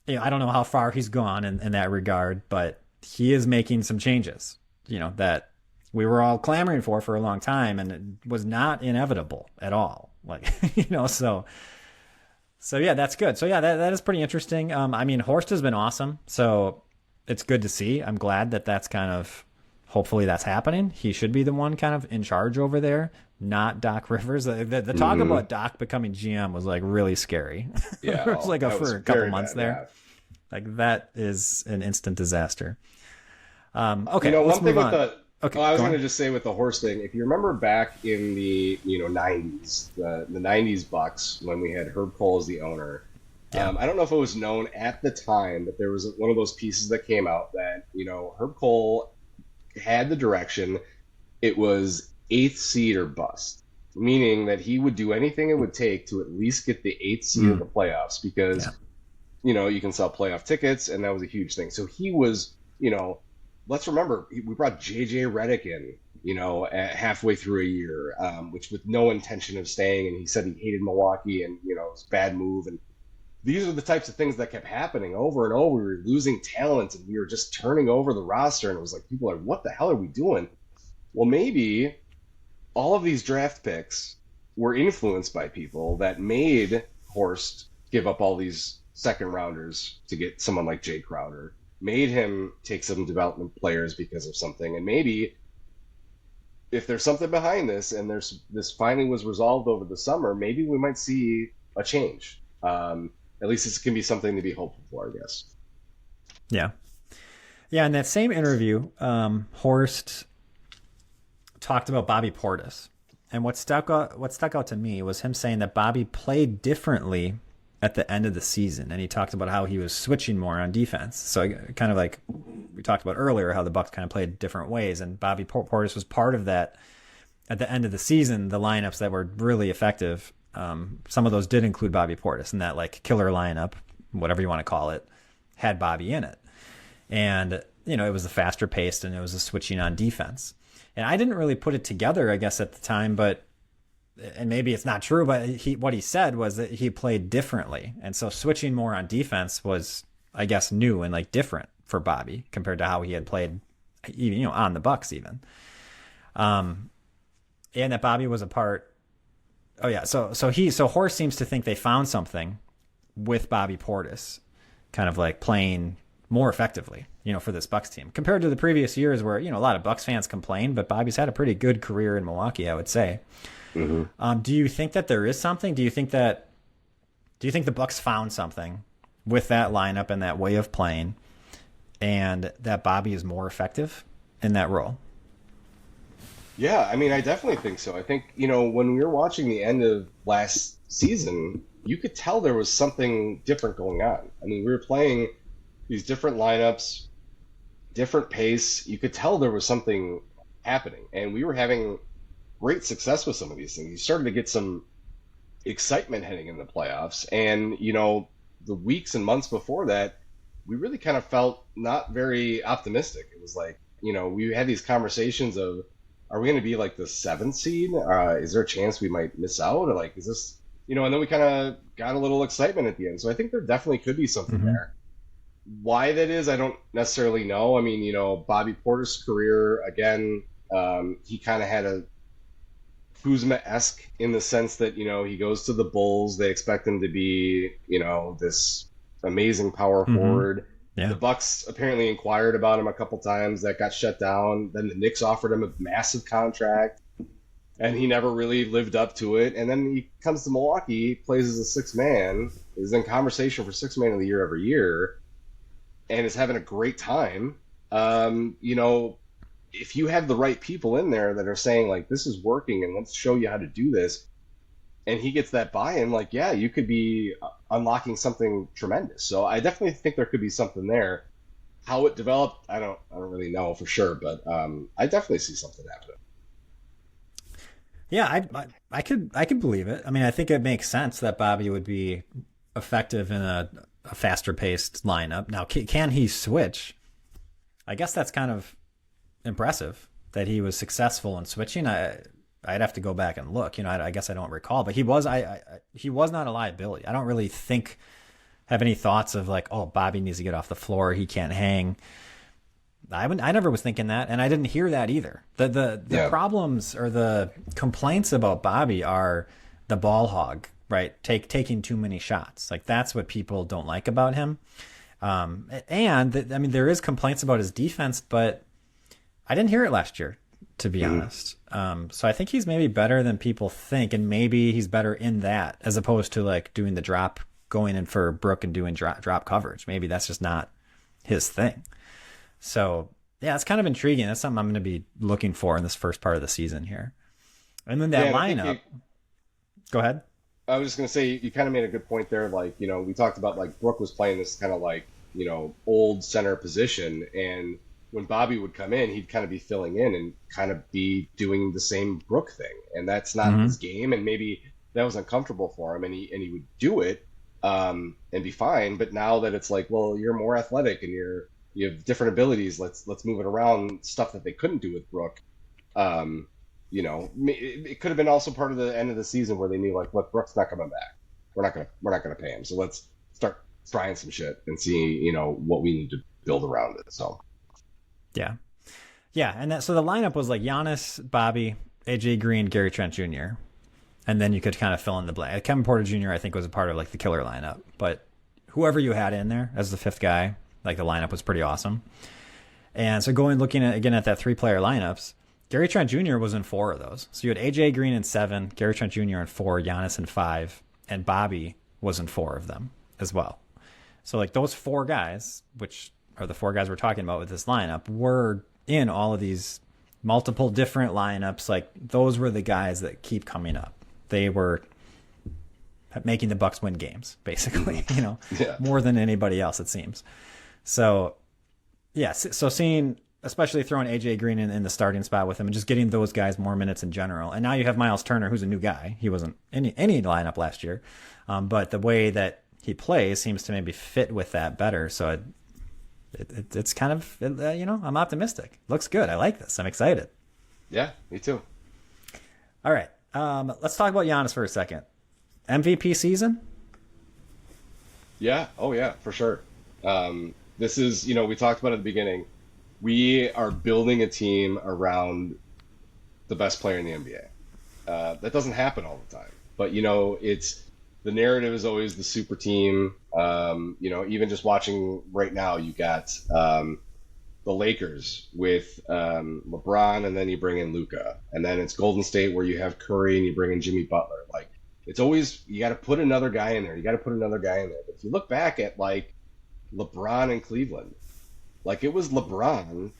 [SPEAKER 1] I don't know how far he's gone in that regard, but he is making some changes, that we were all clamoring for a long time, and it was not inevitable at all. Like, so yeah, that's good. So yeah, that is pretty interesting. I mean, Horst has been awesome, so it's good to see. I'm glad that's kind of, hopefully that's happening. He should be the one kind of in charge over there, not Doc Rivers. The talk about Doc becoming GM was like really scary.
[SPEAKER 2] Yeah,
[SPEAKER 1] it was like for a couple months there. Yeah. Like, that is an instant disaster. Okay, let's move on.
[SPEAKER 2] I was going to just say with the Horst thing, if you remember back in the 90s, the 90s Bucks, when we had Herb Cole as the owner, I don't know if it was known at the time, but there was one of those pieces that came out that, Herb Cole had the direction. It was 8th seed or bust, meaning that he would do anything it would take to at least get the 8th seed of the playoffs, because, you can sell playoff tickets, and that was a huge thing. So he was, let's remember, we brought JJ Redick in, at halfway through a year, which with no intention of staying. And he said he hated Milwaukee, and, it was a bad move. And these are the types of things that kept happening over and over. We were losing talent, and we were just turning over the roster. And it was like, people are, what the hell are we doing? Well, maybe all of these draft picks were influenced by people that made Horst give up all these second rounders to get someone like Jay Crowder, made him take some development players because of something. And maybe if there's something behind this, and this finally was resolved over the summer, maybe we might see a change. At least this can be something to be hopeful for, I guess.
[SPEAKER 1] Yeah. Yeah. In that same interview, Horst talked about Bobby Portis, and what stuck out to me was him saying that Bobby played differently at the end of the season, and he talked about how he was switching more on defense. So kind of like we talked about earlier, how the Bucks kind of played different ways, and Bobby Portis was part of that. At the end of the season, the lineups that were really effective, some of those did include Bobby Portis, and that like killer lineup, whatever you want to call it, had Bobby in it. And it was the faster paced, and it was a switching on defense. And I didn't really put it together, I guess, at the time, and maybe it's not true, but what he said was that he played differently. And so switching more on defense was, I guess, new and like different for Bobby compared to how he had played, even, on the Bucks even. And that Bobby was a part. Oh yeah. So Horst seems to think they found something with Bobby Portis, kind of like playing more effectively, for this Bucks team compared to the previous years where, a lot of Bucks fans complain, but Bobby's had a pretty good career in Milwaukee, I would say.
[SPEAKER 2] Mm-hmm.
[SPEAKER 1] Do you think that there is something? Do you think the Bucks found something with that lineup and that way of playing, and that Bobby is more effective in that role?
[SPEAKER 2] Yeah, I mean, I definitely think so. I think, when we were watching the end of last season, you could tell there was something different going on. I mean, we were playing these different lineups, different pace. You could tell there was something happening, and we were having great success with some of these things. You started to get some excitement heading into the playoffs, and the weeks and months before that, we really kind of felt not very optimistic. It was like, we had these conversations of, are we going to be like the 7th seed? Is there a chance we might miss out? Or like, is this, and then we kind of got a little excitement at the end. So I think there definitely could be something there. Why that is, I don't necessarily know. I mean, Bobby Porter's career, again, he kind of had a Kuzma-esque in the sense that, he goes to the Bulls. They expect him to be, this amazing power forward. Yeah. The Bucks apparently inquired about him a couple times. That got shut down. Then the Knicks offered him a massive contract, and he never really lived up to it. And then he comes to Milwaukee, plays as a sixth man, is in conversation for sixth man of the year every year, and is having a great time. If you have the right people in there that are saying, like, this is working and let's show you how to do this, and he gets that buy-in, like, yeah, you could be unlocking something tremendous. So I definitely think there could be something there. How it developed, I don't really know for sure, but I definitely see something happening.
[SPEAKER 1] Yeah, I could believe it. I mean, I think it makes sense that Bobby would be effective in a faster-paced lineup. Now, can he switch? I guess that's kind of impressive that he was successful in switching. I'd have to go back and look. I guess I don't recall, but he was not a liability. I don't really have any thoughts of like, oh, Bobby needs to get off the floor, he can't hang. I never was thinking that, and I didn't hear that either. The problems or the complaints about Bobby are the ball hog, right? Taking too many shots. Like, that's what people don't like about him. There is complaints about his defense, but I didn't hear it last year, to be honest. So I think he's maybe better than people think, and maybe he's better in that as opposed to like doing the drop, going in for Brook and doing drop coverage. Maybe that's just not his thing. So yeah, it's kind of intriguing. That's something I'm going to be looking for in this first part of the season here. And then that lineup. Go ahead.
[SPEAKER 2] I was just going to say, you kind of made a good point there. Like, we talked about like Brook was playing this kind of like, old center position, and when Bobby would come in, he'd kind of be filling in and kind of be doing the same Brook thing. And that's not his game. And maybe that was uncomfortable for him, and he would do it and be fine. But now that it's like, well, you're more athletic and you have different abilities. Let's move it around, stuff that they couldn't do with Brook. It could have been also part of the end of the season where they knew, like, look, Brook's not coming back. We're not gonna pay him. So let's start trying some shit and see, what we need to build around it. So.
[SPEAKER 1] Yeah. And so the lineup was like Giannis, Bobby, AJ Green, Gary Trent Jr. And then you could kind of fill in the blank. Kevin Porter Jr., I think, was a part of like the killer lineup. But whoever you had in there as the fifth guy, like, the lineup was pretty awesome. And so looking at that 3-player lineups, Gary Trent Jr. was in 4 of those. So you had AJ Green in 7, Gary Trent Jr. in 4, Giannis in 5, and Bobby was in 4 of them as well. So like those 4 guys, which are the 4 guys we're talking about with this lineup, were in all of these multiple different lineups. Like, those were the guys that keep coming up. They were making the Bucks win games, basically, more than anybody else, it seems. So, yeah, so seeing, especially throwing AJ Green in the starting spot with him and just getting those guys more minutes in general. And now you have Miles Turner, who's a new guy. He wasn't any lineup last year. But the way that he plays seems to maybe fit with that better. So it's kind of, I'm optimistic. Looks good. I like this. I'm excited.
[SPEAKER 2] Yeah, me too.
[SPEAKER 1] All right. Let's talk about Giannis for a second. MVP season?
[SPEAKER 2] Yeah. Oh, yeah, for sure. This is, we talked about at the beginning. We are building a team around the best player in the NBA. That doesn't happen all the time. But, the narrative is always the super team. Even just watching right now, you got the Lakers with LeBron, and then you bring in Luka, and then it's Golden State where you have Curry and you bring in Jimmy Butler. Like it's always you got to put another guy in there. You got to put another guy in there. But if you look back at like LeBron in Cleveland, like it was LeBron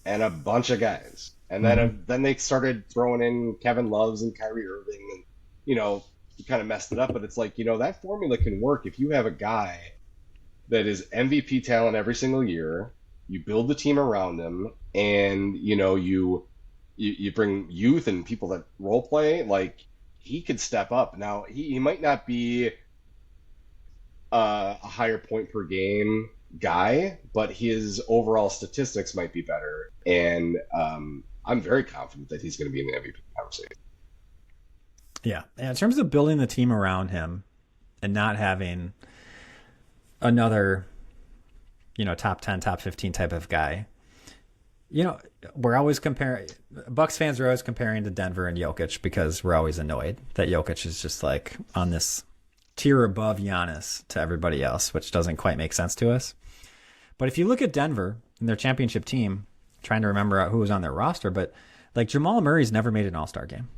[SPEAKER 2] and a bunch of guys, and then they started throwing in Kevin Loves and Kyrie Irving, and you kind of messed it up. But it's like that formula can work if you have a guy that is MVP talent every single year. You build the team around them, and you bring youth and people that role play. Like he could step up. Now he might not be a higher point per game guy, but his overall statistics might be better. And I'm very confident that he's going to be in the MVP conversation.
[SPEAKER 1] Yeah. And in terms of building the team around him and not having another, top 10, top 15 type of guy, we're always comparing, Bucks fans are always comparing to Denver and Jokic because we're always annoyed that Jokic is just like on this tier above Giannis to everybody else, which doesn't quite make sense to us. But if you look at Denver and their championship team, trying to remember who was on their roster, but like Jamal Murray's never made an All-Star game,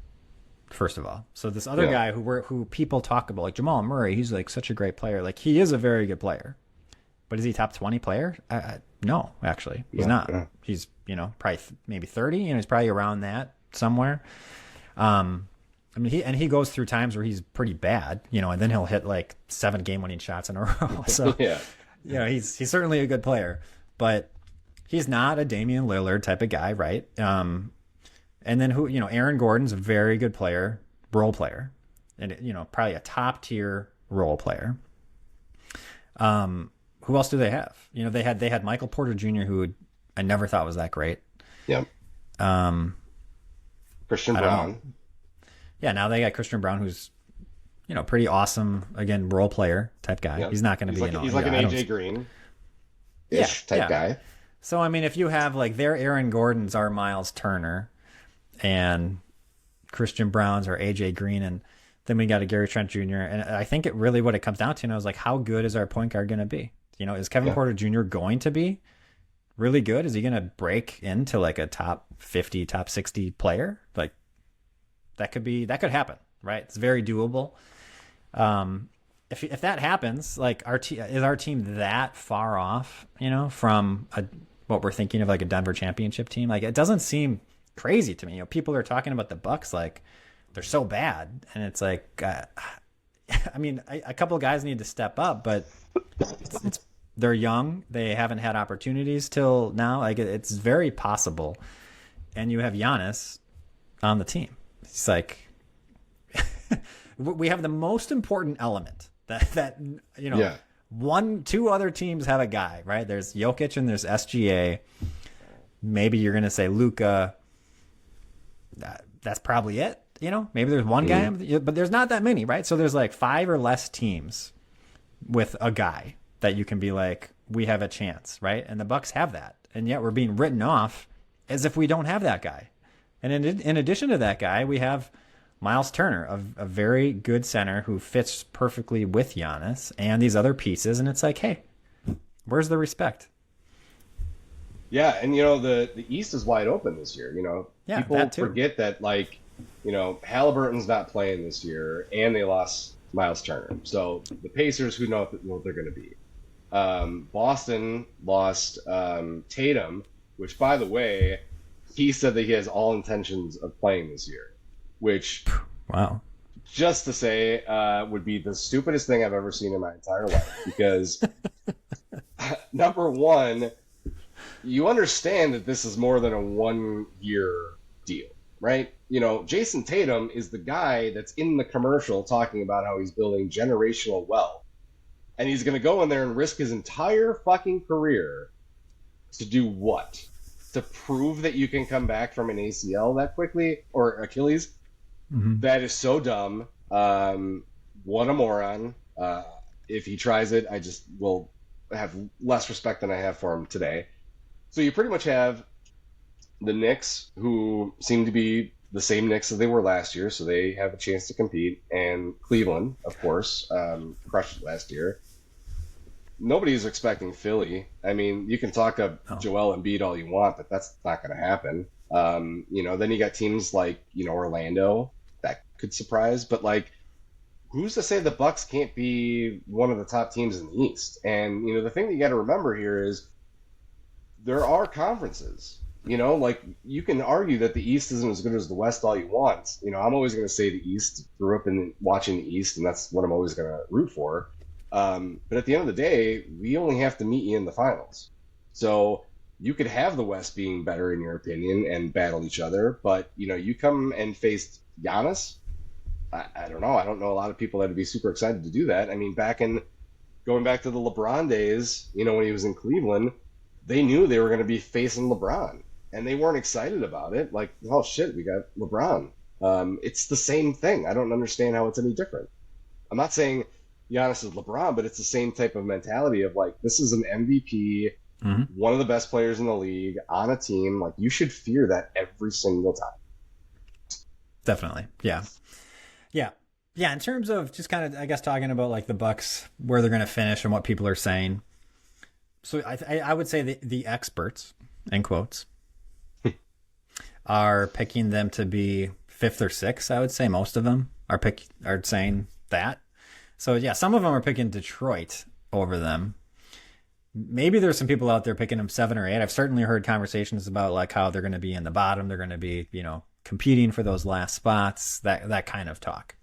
[SPEAKER 1] first of all. So this other guy who people talk about, like Jamal Murray, he's like such a great player. Like he is a very good player, but is he top 20 player? No, actually, he's not. Yeah. He's probably maybe 30. He's probably around that somewhere. He goes through times where he's pretty bad, and then he'll hit like 7 game-winning shots in a row. So he's certainly a good player, but he's not a Damian Lillard type of guy, right? And then Aaron Gordon's a very good player, role player, and probably a top tier role player. Who else do they have? They had Michael Porter Jr., who I never thought was that great.
[SPEAKER 2] Yep. Christian Brown.
[SPEAKER 1] Yeah, now they got Christian Brown, who's pretty awesome, again, role player type guy. Yep. He's not going to be
[SPEAKER 2] he's like an AJ Green type guy.
[SPEAKER 1] So if you have like their Aaron Gordon's are Miles Turner, and Christian Brown's are AJ Green, and then we got a Gary Trent Jr. And I think what it comes down to is like, how good is our point guard going to be? Is Kevin Porter Jr. going to be really good? Is he going to break into like a top 50, top 60 player? Like that could happen, right? It's very doable. If that happens, like is our team that far off, from what we're thinking of like a Denver championship team? Like it doesn't seem crazy to me. People are talking about the Bucks like they're so bad, and it's like, a couple of guys need to step up, but they're young. They haven't had opportunities till now. Like it's very possible, and you have Giannis on the team. It's like we have the most important element that 2 other teams have a guy, right? There's Jokic and there's SGA. Maybe you're going to say Luka. That's probably it. Maybe there's one guy, but there's not that many, right? So there's like 5 or less teams with a guy that you can be like, we have a chance, right? And the Bucks have that, and yet we're being written off as if we don't have that guy. And in addition to that guy, we have Miles Turner, a very good center who fits perfectly with Giannis and these other pieces. And it's like, hey, where's the respect?
[SPEAKER 2] Yeah, and the East is wide open this year. People forget that Halliburton's not playing this year, and they lost Miles Turner. So the Pacers, who know what they're going to be. Boston lost Tatum, which, by the way, he said that he has all intentions of playing this year, which,
[SPEAKER 1] wow,
[SPEAKER 2] just to say, would be the stupidest thing I've ever seen in my entire life. Because number one, you understand that this is more than a 1-year deal, right? Jason Tatum is the guy that's in the commercial talking about how he's building generational wealth. And he's going to go in there and risk his entire fucking career to do what? To prove that you can come back from an ACL that quickly, or Achilles? Mm-hmm. That is so dumb. What a moron. If he tries it, I just will have less respect than I have for him today. So you pretty much have the Knicks, who seem to be the same Knicks that they were last year, so they have a chance to compete. And Cleveland, of course, crushed it last year. Nobody's expecting Philly. I mean, you can talk up
[SPEAKER 1] Oh.
[SPEAKER 2] Joel Embiid all you want, but that's not going to happen. Then you got teams like, Orlando that could surprise, but like, who's to say the Bucks can't be one of the top teams in the East? And the thing that you got to remember here is there are conferences. Like you can argue that the East isn't as good as the West all you want. I'm always going to say the East. Grew up in watching the East, and that's what I'm always going to root for. But at the end of the day, we only have to meet you in the finals. So you could have the West being better in your opinion and battle each other, but you come and face Giannis. I don't know. I don't know a lot of people that would be super excited to do that. I mean, going back to the LeBron days, when he was in Cleveland, they knew they were going to be facing LeBron, and they weren't excited about it. Like, oh shit, we got LeBron. It's the same thing. I don't understand how it's any different. I'm not saying Giannis is LeBron, but it's the same type of mentality of like, this is an MVP, one of the best players in the league on a team. Like, you should fear that every single time.
[SPEAKER 1] Definitely. Yeah. Yeah. Yeah. In terms of just kind of, I guess, talking about like the Bucks, where they're going to finish and what people are saying. So I would say the experts, in quotes, are picking them to be 5th or 6th. I would say most of them are saying that. So yeah, some of them are picking Detroit over them. Maybe there's some people out there picking them 7 or 8. I've certainly heard conversations about like how they're going to be in the bottom. They're going to be, competing for those last spots, that kind of talk.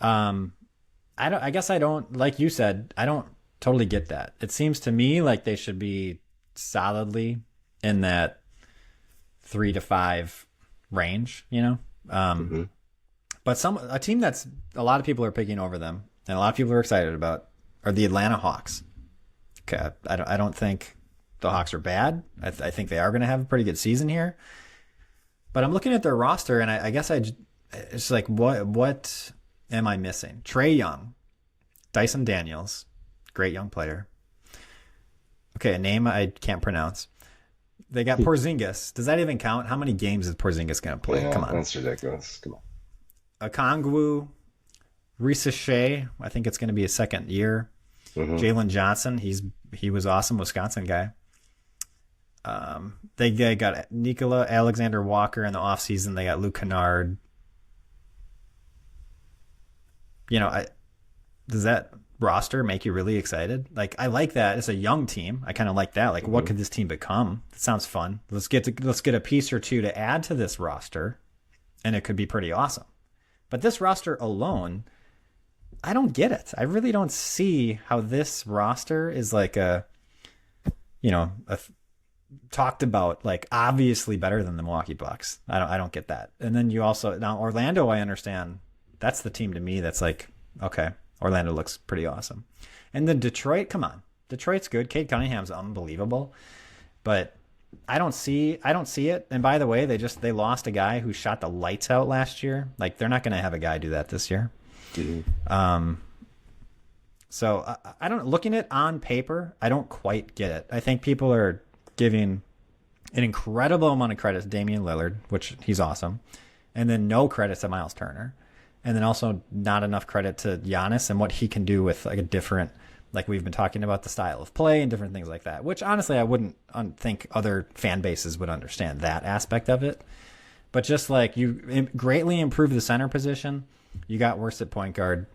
[SPEAKER 1] I guess I don't, like you said, I don't totally get that. It seems to me like they should be solidly in that 3 to 5 range, But a team that's a lot of people are picking over them and a lot of people are excited about are the Atlanta Hawks. Okay, I don't think the Hawks are bad. I think they are going to have a pretty good season here. But I'm looking at their roster, and I guess it's like, what am I missing? Trae Young, Dyson Daniels, great young player. Okay, a name I can't pronounce. They got Porzingis. Does that even count? How many games is Porzingis going to play?
[SPEAKER 2] Yeah,
[SPEAKER 1] Come on.
[SPEAKER 2] That's ridiculous. Come on.
[SPEAKER 1] Okongwu, Risa Shea, I think it's going to be his second year. Jalen Johnson, he was awesome, Wisconsin guy. They got Nikola Alexander Walker in the offseason. They got Luke Kennard. Does that roster make you really excited? Like, I like that. It's a young team. I kind of like that. Like, what could this team become? It sounds fun. Let's get a piece or two to add to this roster, and it could be pretty awesome. But this roster alone, I don't get it. I really don't see how this roster is like talked about, like, obviously better than the Milwaukee Bucks. I don't get that. And then now Orlando, I understand. That's the team to me that's like, okay, Orlando looks pretty awesome. And then Detroit, come on. Detroit's good. Cade Cunningham's unbelievable. But I don't see it. And by the way, they lost a guy who shot the lights out last year. Like, they're not going to have a guy do that this year. So I don't, looking at on paper, I don't quite get it. I think people are giving an incredible amount of credit to Damian Lillard, which he's awesome, and then no credit to Miles Turner, and then also not enough credit to Giannis and what he can do with like a different, like we've been talking about, the style of play and different things like that, which honestly I wouldn't think other fan bases would understand that aspect of it. But just like you greatly improved the center position, you got worse at point guard.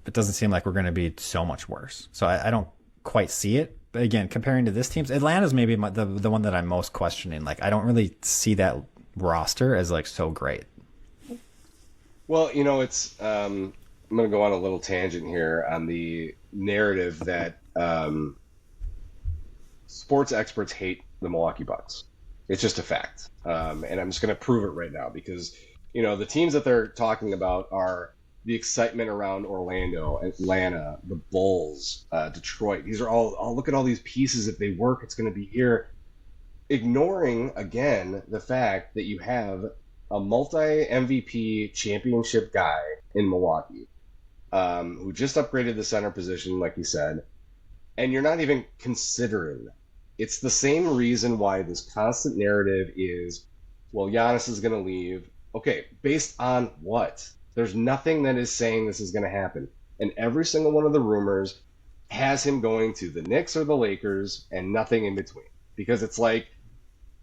[SPEAKER 1] It doesn't seem like we're going to be so much worse. So I don't quite see it. But again, comparing to this team's, Atlanta's maybe the one that I'm most questioning. Like, I don't really see that roster as like so great.
[SPEAKER 2] Well, it's I'm going to go on a little tangent here on the narrative that sports experts hate the Milwaukee Bucks. It's just a fact, and I'm just going to prove it right now because the teams that they're talking about are the excitement around Orlando, Atlanta, the Bulls, Detroit. These are all look at all these pieces. If they work, it's going to be here. Ignoring, again, the fact that you have a multi-MVP championship guy in Milwaukee who just upgraded the center position, like you said, and you're not even considering that. It's the same reason why this constant narrative is well, Giannis is going to leave. Okay, based on what? There's nothing that is saying this is going to happen. And every single one of the rumors has him going to the Knicks or the Lakers and nothing in between. Because it's like,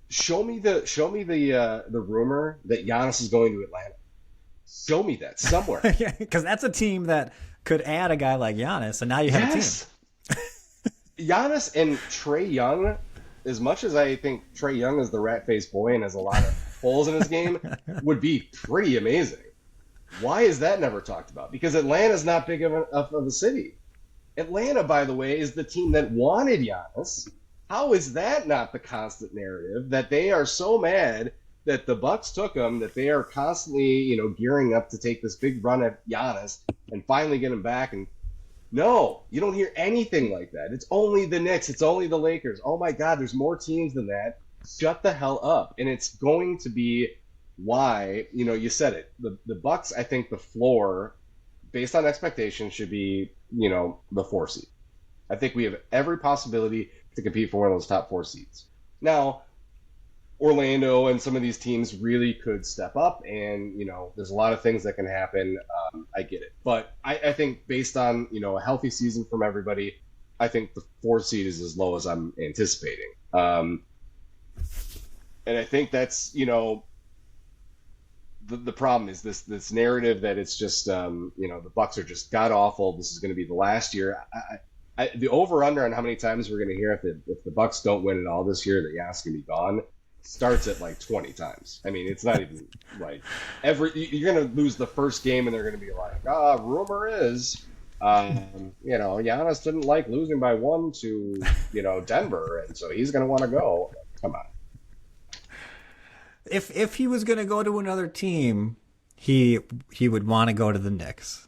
[SPEAKER 2] show me the rumor that Giannis is going to Atlanta. Show me that somewhere.
[SPEAKER 1] Yeah, because that's a team that could add a guy like Giannis, and now you have a team.
[SPEAKER 2] Giannis and Trae Young, as much as I think Trae Young is the rat-faced boy and has a lot of holes in his game, would be pretty amazing. Why is that never talked about? Because Atlanta's not big of a city. Atlanta, by the way, is the team that wanted Giannis. How is that not the constant narrative that they are so mad that the Bucks took him that they are constantly, gearing up to take this big run at Giannis and finally get him back? And no, you don't hear anything like that. It's only the Knicks. It's only the Lakers. Oh my God, there's more teams than that. Shut the hell up. And it's going to be why, you said it. The Bucks, I think the floor, based on expectation, should be, the 4 seed. I think we have every possibility to compete for one of those top 4 seeds. Now, Orlando and some of these teams really could step up, and there's a lot of things that can happen. I get it, but I think based on a healthy season from everybody, I think the 4 seed is as low as I'm anticipating. And I think that's the problem is this narrative that it's just the Bucks are just god awful. This is going to be the last year. The over under on how many times we're going to hear if the Bucks don't win it all this year that Giannis can be gone starts at like 20 times. I mean, it's not even like you're going to lose the first game and they're going to be like, rumor is, Giannis didn't like losing by 1 to, Denver. And so he's going to want to go. Come on.
[SPEAKER 1] If he was going to go to another team, he would want to go to the Knicks.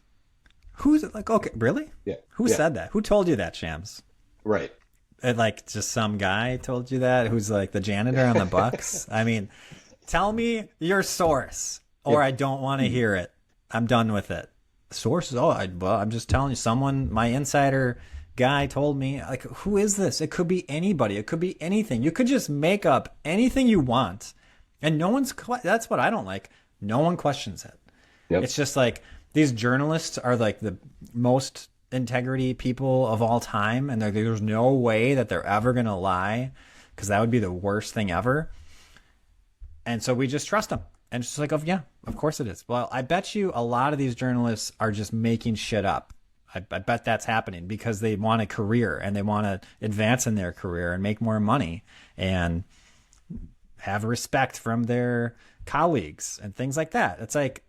[SPEAKER 1] Who's it like? Okay, really?
[SPEAKER 2] Yeah.
[SPEAKER 1] Who said that? Who told you that, Shams?
[SPEAKER 2] Right.
[SPEAKER 1] And like just some guy told you that who's like the janitor on the Bucks? I mean, tell me your source or I don't want to hear it. I'm done with it. Sources? I'm just telling you, someone, my insider guy told me. Like, who is this? It could be anybody. It could be anything. You could just make up anything you want. And that's what I don't like. No one questions it. Yep. It's just like these journalists are like the most integrity people of all time, and there's no way that they're ever going to lie, because that would be the worst thing ever. And so we just trust them. And it's just like, yeah, of course it is. Well, I bet you a lot of these journalists are just making shit up. I bet that's happening because they want a career and they want to advance in their career and make more money and have respect from their colleagues and things like that. It's like,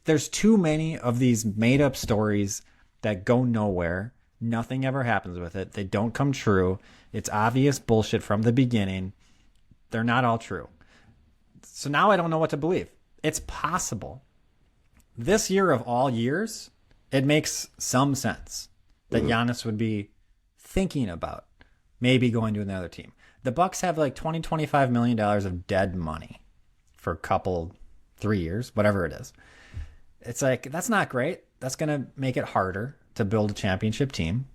[SPEAKER 1] there's too many of these made up stories that go nowhere. Nothing ever happens with it. They don't come true. It's obvious bullshit from the beginning. They're not all true. So now I don't know what to believe. It's possible. This year of all years, it makes some sense that Giannis would be thinking about maybe going to another team. The Bucks have like $25 million of dead money for a couple, 3 years, whatever it is. It's like, that's not great. That's going to make it harder to build a championship team.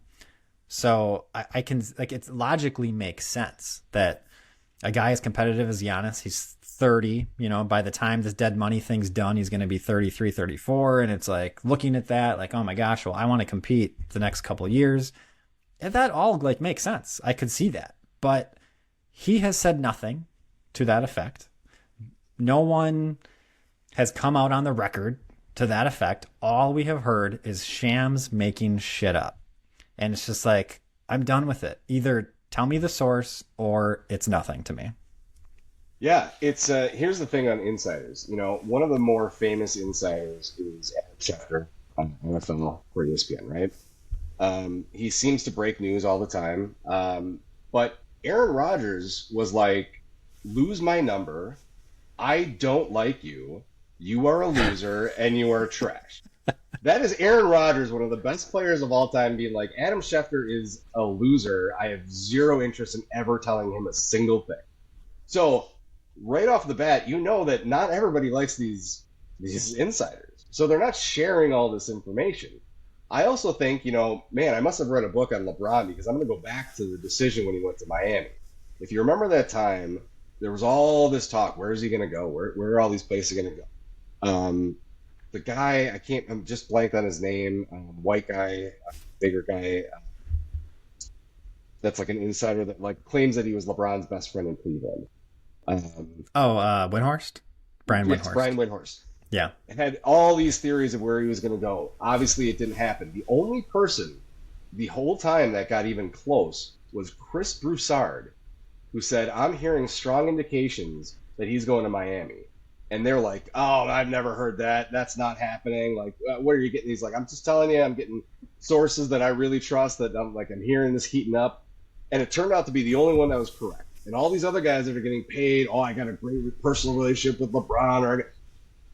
[SPEAKER 1] So I can, like, it logically makes sense that a guy as competitive as Giannis, he's 30, by the time this dead money thing's done, he's going to be 33, 34. And it's like looking at that, like, oh my gosh, well, I want to compete the next couple of years. And that all like makes sense. I could see that, but he has said nothing to that effect. No one has come out on the record to that effect. All we have heard is Shams making shit up. And it's just like, I'm done with it. Either tell me the source or it's nothing to me.
[SPEAKER 2] Yeah, it's here's the thing on insiders. One of the more famous insiders is Adam Schefter on NFL for ESPN, right? He seems to break news all the time. But Aaron Rodgers was like, lose my number. I don't like you. You are a loser and you are trash. That is Aaron Rodgers, one of the best players of all time, being like, Adam Schefter is a loser. I have zero interest in ever telling him a single thing. So right off the bat, that not everybody likes these insiders. So they're not sharing all this information. I also think, I must have read a book on LeBron, because I'm going to go back to the decision when he went to Miami. If you remember that time, there was all this talk. Where is he going to go? Where are all these places going to go? The guy, I'm just blanked on his name. White guy, bigger guy. That's like an insider that like claims that he was LeBron's best friend in Cleveland.
[SPEAKER 1] Windhorst? Brian
[SPEAKER 2] Yes,
[SPEAKER 1] Windhorst.
[SPEAKER 2] Brian Windhorst.
[SPEAKER 1] Yeah.
[SPEAKER 2] Had all these theories of where he was going to go. Obviously, it didn't happen. The only person the whole time that got even close was Chris Broussard, who said, I'm hearing strong indications that he's going to Miami. And they're like, oh, I've never heard that. That's not happening. Like, where are you getting these? Like, I'm just telling you, I'm getting sources that I really trust that I'm hearing this heating up. And it turned out to be the only one that was correct. And all these other guys that are getting paid, oh, I got a great personal relationship with LeBron,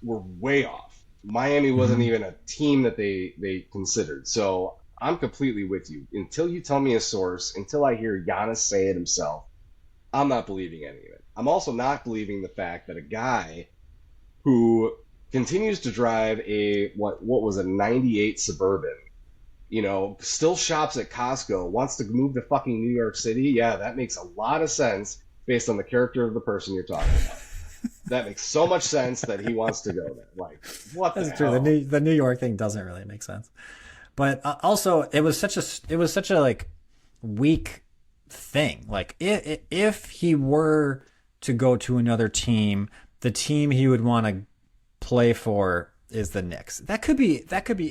[SPEAKER 2] were way off. Miami wasn't even a team that they considered. So I'm completely with you. Until you tell me a source, until I hear Giannis say it himself, I'm not believing any of it. I'm also not believing the fact that a guy who continues to drive what was a 98 Suburban, still shops at Costco, wants to move to fucking New York City. Yeah, that makes a lot of sense based on the character of the person you're talking about. That makes so much sense that he wants to go there. Like, what
[SPEAKER 1] That's
[SPEAKER 2] the
[SPEAKER 1] true.
[SPEAKER 2] hell?
[SPEAKER 1] The New York thing doesn't really make sense. But also, it was such a like weak thing. Like if he were to go to another team, the team he would want to play for is the Knicks. That could be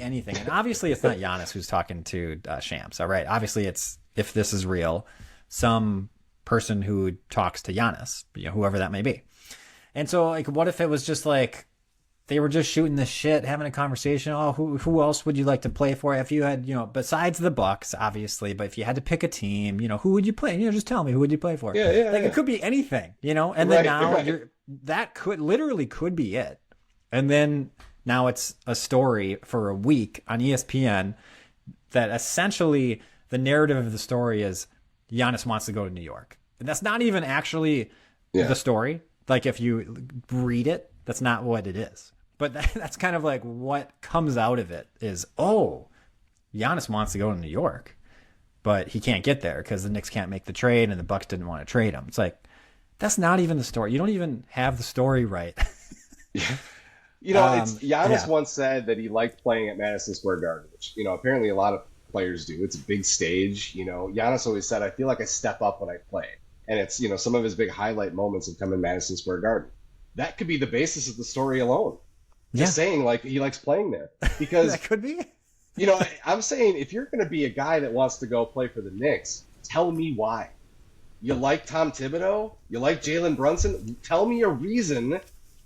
[SPEAKER 1] anything. And obviously, it's not Giannis who's talking to Shams. All right. Obviously, it's, if this is real, some person who talks to Giannis, whoever that may be. And so, like, what if it was just like they were just shooting the shit, having a conversation? Oh, who else would you like to play for? If you had, besides the Bucks, obviously, but if you had to pick a team, who would you play? Just tell me, who would you play for?
[SPEAKER 2] Yeah.
[SPEAKER 1] It could be anything, And then now that could be it. And then now it's a story for a week on ESPN that essentially the narrative of the story is Giannis wants to go to New York, and that's not even actually the story. Like, if you read it, that's not what it is. But that's kind of like what comes out of it is, oh, Giannis wants to go to New York, but he can't get there because the Knicks can't make the trade and the Bucks didn't want to trade him. It's like, that's not even the story. You don't even have the story right.
[SPEAKER 2] Giannis once said that he liked playing at Madison Square Garden, which, apparently a lot of players do. It's a big stage. Giannis always said, I feel like I step up when I play. And it's, some of his big highlight moments have come in Madison Square Garden. That could be the basis of the story alone. Just saying, like, he likes playing there. Because
[SPEAKER 1] that could be.
[SPEAKER 2] I'm saying, if you're going to be a guy that wants to go play for the Knicks, tell me why. You like Tom Thibodeau? You like Jalen Brunson? Tell me a reason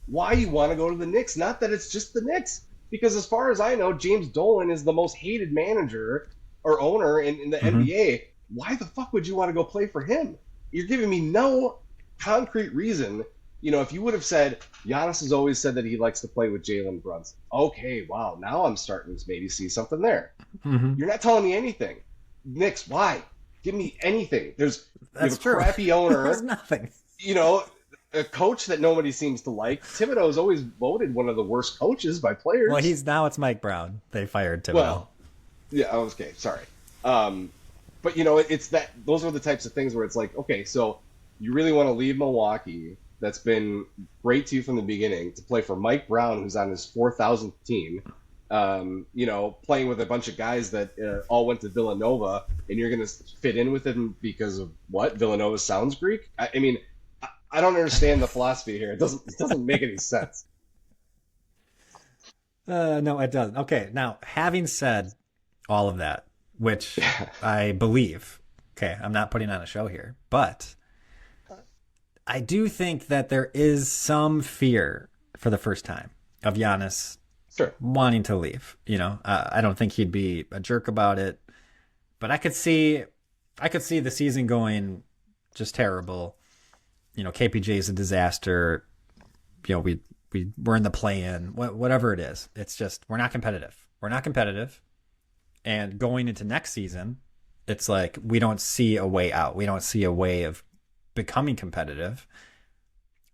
[SPEAKER 2] why you want to go to the Knicks. Not that it's just the Knicks. Because as far as I know, James Dolan is the most hated manager or owner in the NBA. Why the fuck would you want to go play for him? You're giving me no concrete reason. If you would have said, Giannis has always said that he likes to play with Jalen Brunson. Okay, wow, now I'm starting to maybe see something there. You're not telling me anything. Knicks, why? Give me anything. That's true. Crappy owner.
[SPEAKER 1] There's nothing.
[SPEAKER 2] A coach that nobody seems to like. Thibodeau's always voted one of the worst coaches by players.
[SPEAKER 1] Well, it's Mike Brown. They fired Thibodeau.
[SPEAKER 2] Well, yeah, okay, sorry. But it's that those are the types of things where it's like, okay, so you really want to leave Milwaukee, that's been great to you from the beginning, to play for Mike Brown, who's on his 4,000th team, playing with a bunch of guys that all went to Villanova, and you're going to fit in with him because of what? Villanova sounds Greek? I mean, I don't understand the philosophy here. It doesn't make any sense.
[SPEAKER 1] No, it doesn't. Okay, now, having said all of that, which I believe, okay, I'm not putting on a show here, but I do think that there is some fear for the first time of Giannis wanting to leave. I don't think he'd be a jerk about it, but I could see the season going just terrible. KPJ is a disaster. We're in the play-in, whatever it is. It's just, we're not competitive. And going into next season, it's like we don't see a way out. We don't see a way of becoming competitive.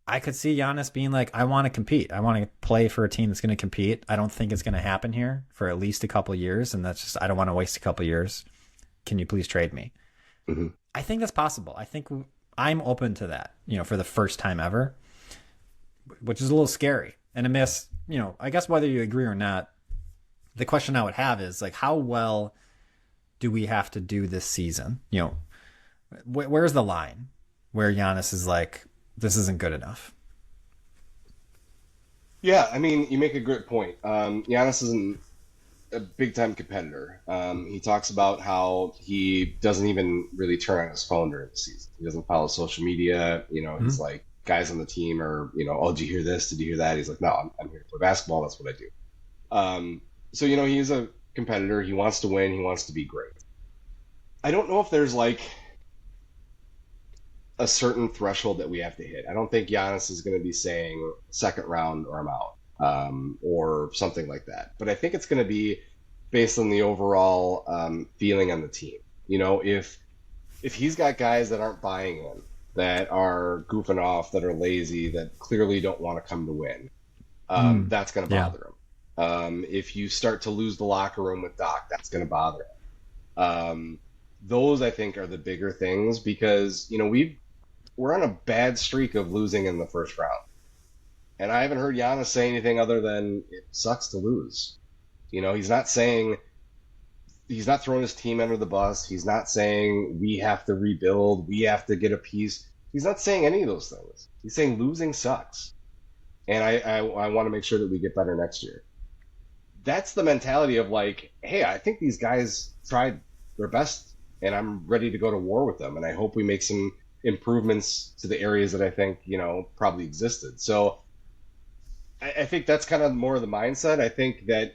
[SPEAKER 1] I could see Giannis being like, I want to compete. I want to play for a team that's going to compete. I don't think it's going to happen here for at least a couple of years. And that's just, I don't want to waste a couple of years. Can you please trade me? I think that's possible. I think I'm open to that, for the first time ever, which is a little scary. And I guess whether you agree or not, the question I would have is like, how well do we have to do this season? Where's the line where Giannis is like, this isn't good enough?
[SPEAKER 2] Yeah, I mean, you make a great point. Giannis isn't a big time competitor. He talks about how he doesn't even really turn on his phone during the season. He doesn't follow social media. He's like, guys on the team are, oh, did you hear this? Did you hear that? He's like, no, I'm here to play basketball. That's what I do. So, he's a competitor. He wants to win. He wants to be great. I don't know if there's like a certain threshold that we have to hit. I don't think Giannis is going to be saying second round or I'm out, or something like that. But I think it's going to be based on the overall feeling on the team. If he's got guys that aren't buying in, that are goofing off, that are lazy, that clearly don't want to come to win, that's going to bother him. If you start to lose the locker room with Doc, that's going to bother him. Those, I think, are the bigger things because, we're on a bad streak of losing in the first round. And I haven't heard Giannis say anything other than it sucks to lose. He's not throwing his team under the bus. He's not saying we have to rebuild, we have to get a piece. He's not saying any of those things. He's saying losing sucks. And I want to make sure that we get better next year. That's the mentality of like, hey, I think these guys tried their best and I'm ready to go to war with them. And I hope we make some improvements to the areas that I think, probably existed. So I think that's kind of more of the mindset. I think that,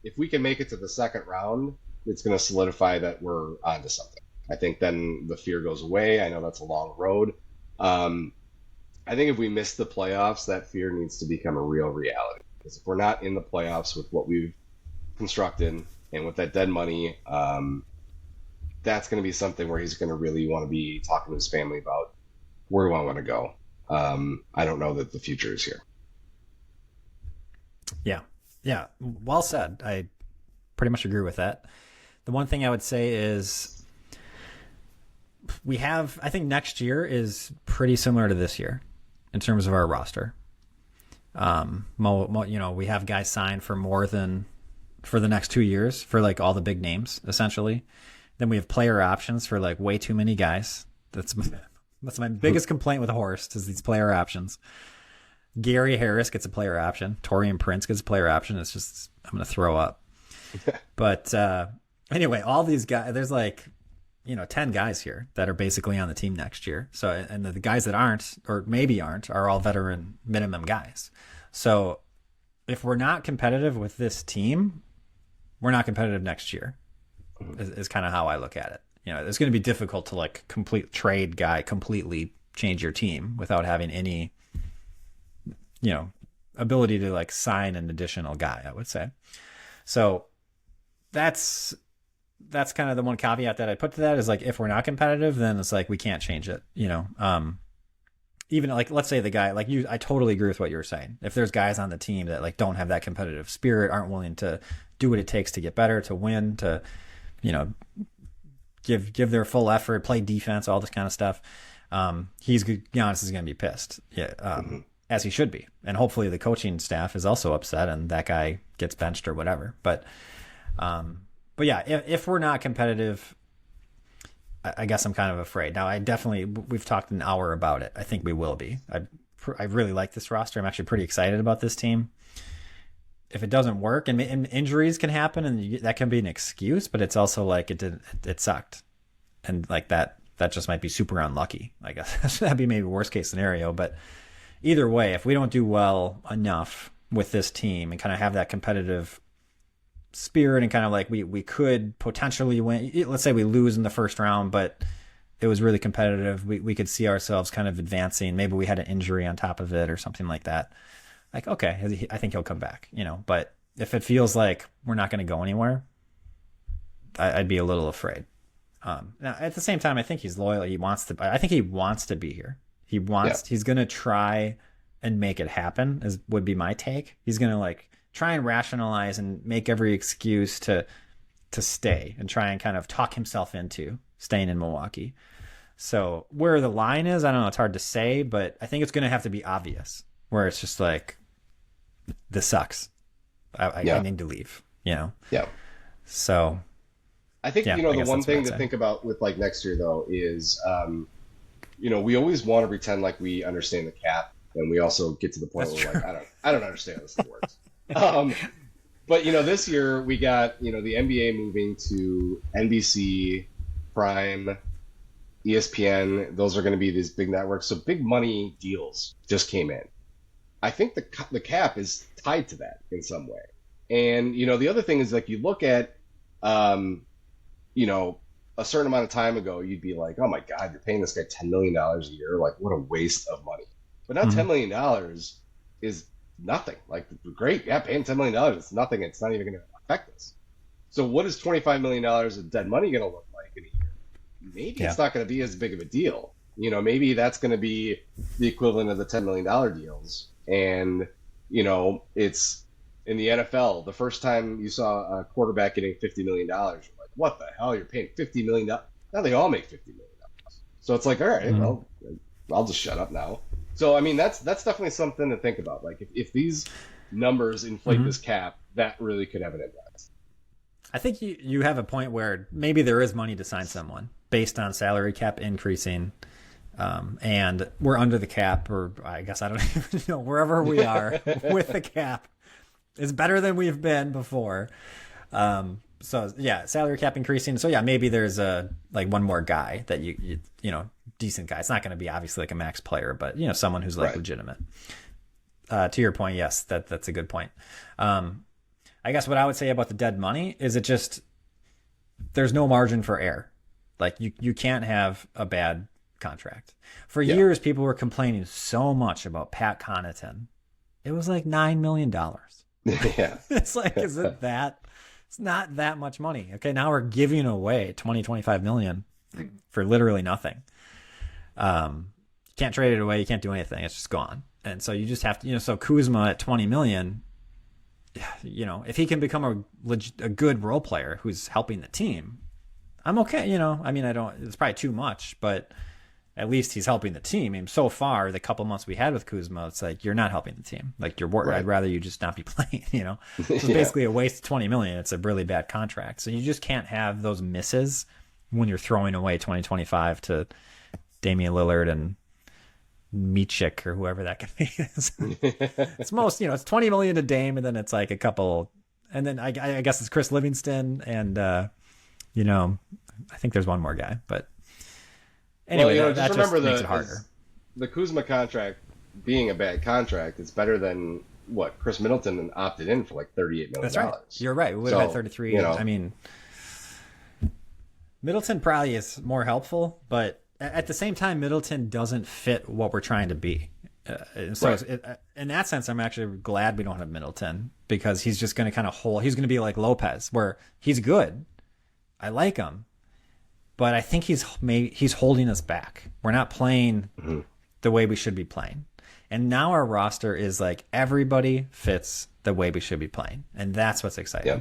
[SPEAKER 2] if we can make it to the second round, it's going to solidify that we're onto something. I think then the fear goes away. I know that's a long road. I think if we miss the playoffs, that fear needs to become a real reality. Because if we're not in the playoffs with what we've constructed and with that dead money, that's going to be something where he's going to really want to be talking to his family about where do I want to go. I don't know that the future is here.
[SPEAKER 1] Yeah. Well said. I pretty much agree with that. The one thing I would say is I think next year is pretty similar to this year in terms of our roster. We have guys signed for more than for the next 2 years for like all the big names, essentially. Then we have player options for like way too many guys. That's my biggest complaint with Horst is these player options. Gary Harris gets a player option. Taurean Prince gets a player option. It's just, I'm going to throw up. But anyway, all these guys, there's like, 10 guys here that are basically on the team next year. So, and the guys that aren't, or maybe aren't, are all veteran minimum guys. So if we're not competitive with this team, we're not competitive next year is kind of how I look at it. It's going to be difficult to like completely change your team without having any, ability to like sign an additional guy, I would say. So that's kind of the one caveat that I put to that is like, if we're not competitive, then it's like, we can't change it, even like, let's say the guy like you, I totally agree with what you were saying. If there's guys on the team that like don't have that competitive spirit, aren't willing to do what it takes to get better, to win, to, give their full effort, play defense, all this kind of stuff. Giannis is going to be pissed. Yeah. As he should be. And hopefully the coaching staff is also upset and that guy gets benched or whatever. But yeah, if we're not competitive, I guess I'm kind of afraid. Now, we've talked an hour about it. I think we will be. I really like this roster. I'm actually pretty excited about this team. If it doesn't work, and injuries can happen, and that can be an excuse, but it's also like it sucked. And like that just might be super unlucky. I guess that'd be maybe worst case scenario. But either way, if we don't do well enough with this team and kind of have that competitive spirit and kind of like we could potentially win, let's say we lose in the first round, but it was really competitive. We could see ourselves kind of advancing. Maybe we had an injury on top of it or something like that. Like, okay, I think he'll come back, but if it feels like we're not going to go anywhere, I'd be a little afraid. Now at the same time, I think he's loyal. I think he wants to be here. He's going to try and make it happen would be my take. He's going to like try and rationalize and make every excuse to stay and try and kind of talk himself into staying in Milwaukee. So where the line is, I don't know. It's hard to say, but I think it's going to have to be obvious where it's just like, this sucks. I need to leave,
[SPEAKER 2] Yeah.
[SPEAKER 1] So
[SPEAKER 2] I think, the one thing to think about with like next year though is, we always want to pretend like we understand the cap, and we also get to the point where we're like, I don't understand how this thing works. But this year we got, the NBA moving to NBC, Prime, ESPN. Those are going to be these big networks. So big money deals just came in. I think the cap is tied to that in some way. And, the other thing is, like, you look at, a certain amount of time ago, you'd be like, oh my God, you're paying this guy $10 million a year. Like, what a waste of money. But now $10 million is nothing. Like, great. Yeah, paying $10 million. It's nothing. It's not even going to affect us. So what is $25 million of dead money going to look like in a year? Maybe it's not going to be as big of a deal. Maybe that's going to be the equivalent of the $10 million deals. And, it's in the NFL, the first time you saw a quarterback getting $50 million, you're like, what the hell? You're paying $50 million? Now they all make $50 million. So it's like, all right, well, I'll just shut up now. So, I mean, that's definitely something to think about. Like, if these numbers inflate this cap, that really could have an impact.
[SPEAKER 1] I think you have a point where maybe there is money to sign someone based on salary cap increasing. And we're under the cap, or I guess I don't even know, wherever we are with the cap is better than we've been before. So yeah, salary cap increasing. So yeah, maybe there's one more guy that you decent guy. It's not going to be obviously like a max player, but someone who's like legitimate. To your point, yes, that's a good point. I guess what I would say about the dead money is there's no margin for error. Like you can't have a bad contract. For years, people were complaining so much about Pat Connaughton. It was like $9 million.
[SPEAKER 2] Yeah.
[SPEAKER 1] It's like, it's not that much money. Okay, now we're giving away 25 million for literally nothing. You can't trade it away. You can't do anything. It's just gone. And so you just have to, so Kuzma at 20 million, if he can become a good role player who's helping the team, I'm okay. I mean, it's probably too much, but at least he's helping the team. I mean, so far, the couple months we had with Kuzma, it's like, you're not helping the team. Like, I'd rather you just not be playing, It's basically a waste of 20 million. It's a really bad contract. So you just can't have those misses when you're throwing away 2025 to Damian Lillard and Michik or whoever that guy is. It's it's 20 million to Dame, and then it's like a couple, and then I guess it's Chris Livingston, and I think there's one more guy, but anyway, that just makes it harder.
[SPEAKER 2] The Kuzma contract being a bad contract, it's better than what Chris Middleton opted in for like $38 million.
[SPEAKER 1] That's right. You're right. We would have had 33. I mean, Middleton probably is more helpful, but at the same time, Middleton doesn't fit what we're trying to be. So in that sense, I'm actually glad we don't have Middleton, because he's just going to kind of he's going to be like Lopez, where he's good. I like him, but I think he's holding us back. We're not playing the way we should be playing. And now our roster is like, everybody fits the way we should be playing. And that's what's exciting.
[SPEAKER 2] Yeah.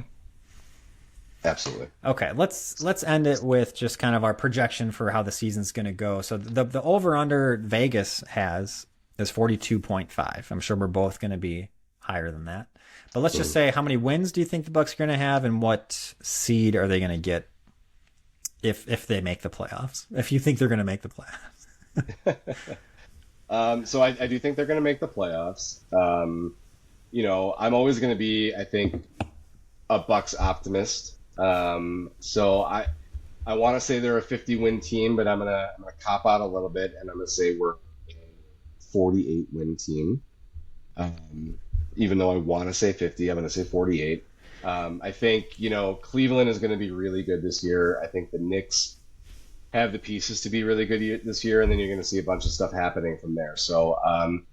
[SPEAKER 2] Absolutely.
[SPEAKER 1] Okay, let's end it with just kind of our projection for how the season's going to go. So the over-under Vegas has is 42.5. I'm sure we're both going to be higher than that. But let's just say, how many wins do you think the Bucks are going to have, and what seed are they going to get if they make the playoffs? If you think they're going to make the playoffs.
[SPEAKER 2] So I do think they're going to make the playoffs. I'm always going to be, I think, a Bucks optimist. So I want to say they're a 50-win team, but I'm gonna cop out a little bit, and I'm gonna say we're a 48-win team. Even though I want to say 50, I'm gonna say 48. I think Cleveland is going to be really good this year. I think the Knicks have the pieces to be really good this year, and then you're going to see a bunch of stuff happening from there. So I'm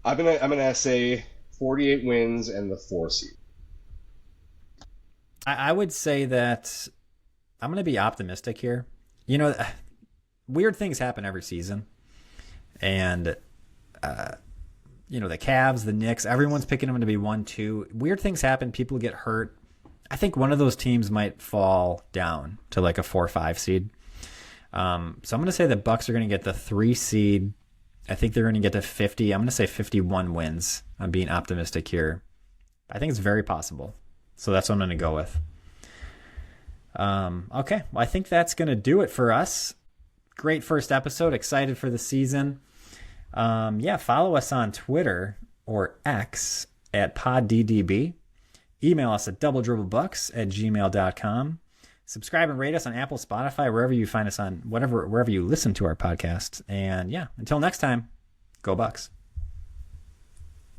[SPEAKER 2] gonna say 48 wins and the 4 seed.
[SPEAKER 1] I would say that I'm going to be optimistic here. Weird things happen every season. And, the Cavs, the Knicks, everyone's picking them to be 1-2. Weird things happen. People get hurt. I think one of those teams might fall down to like a 4 or 5 seed. So I'm going to say the Bucks are going to get the 3 seed. I think they're going to get to 50. I'm going to say 51 wins. I'm being optimistic here. I think it's very possible. So that's what I'm going to go with. Okay, well, I think that's going to do it for us. Great first episode. Excited for the season. Follow us on Twitter or X at PodDDB. Email us at doubledribblebucks@gmail.com. Subscribe and rate us on Apple, Spotify, wherever you find us on, wherever you listen to our podcast. And until next time, go Bucks.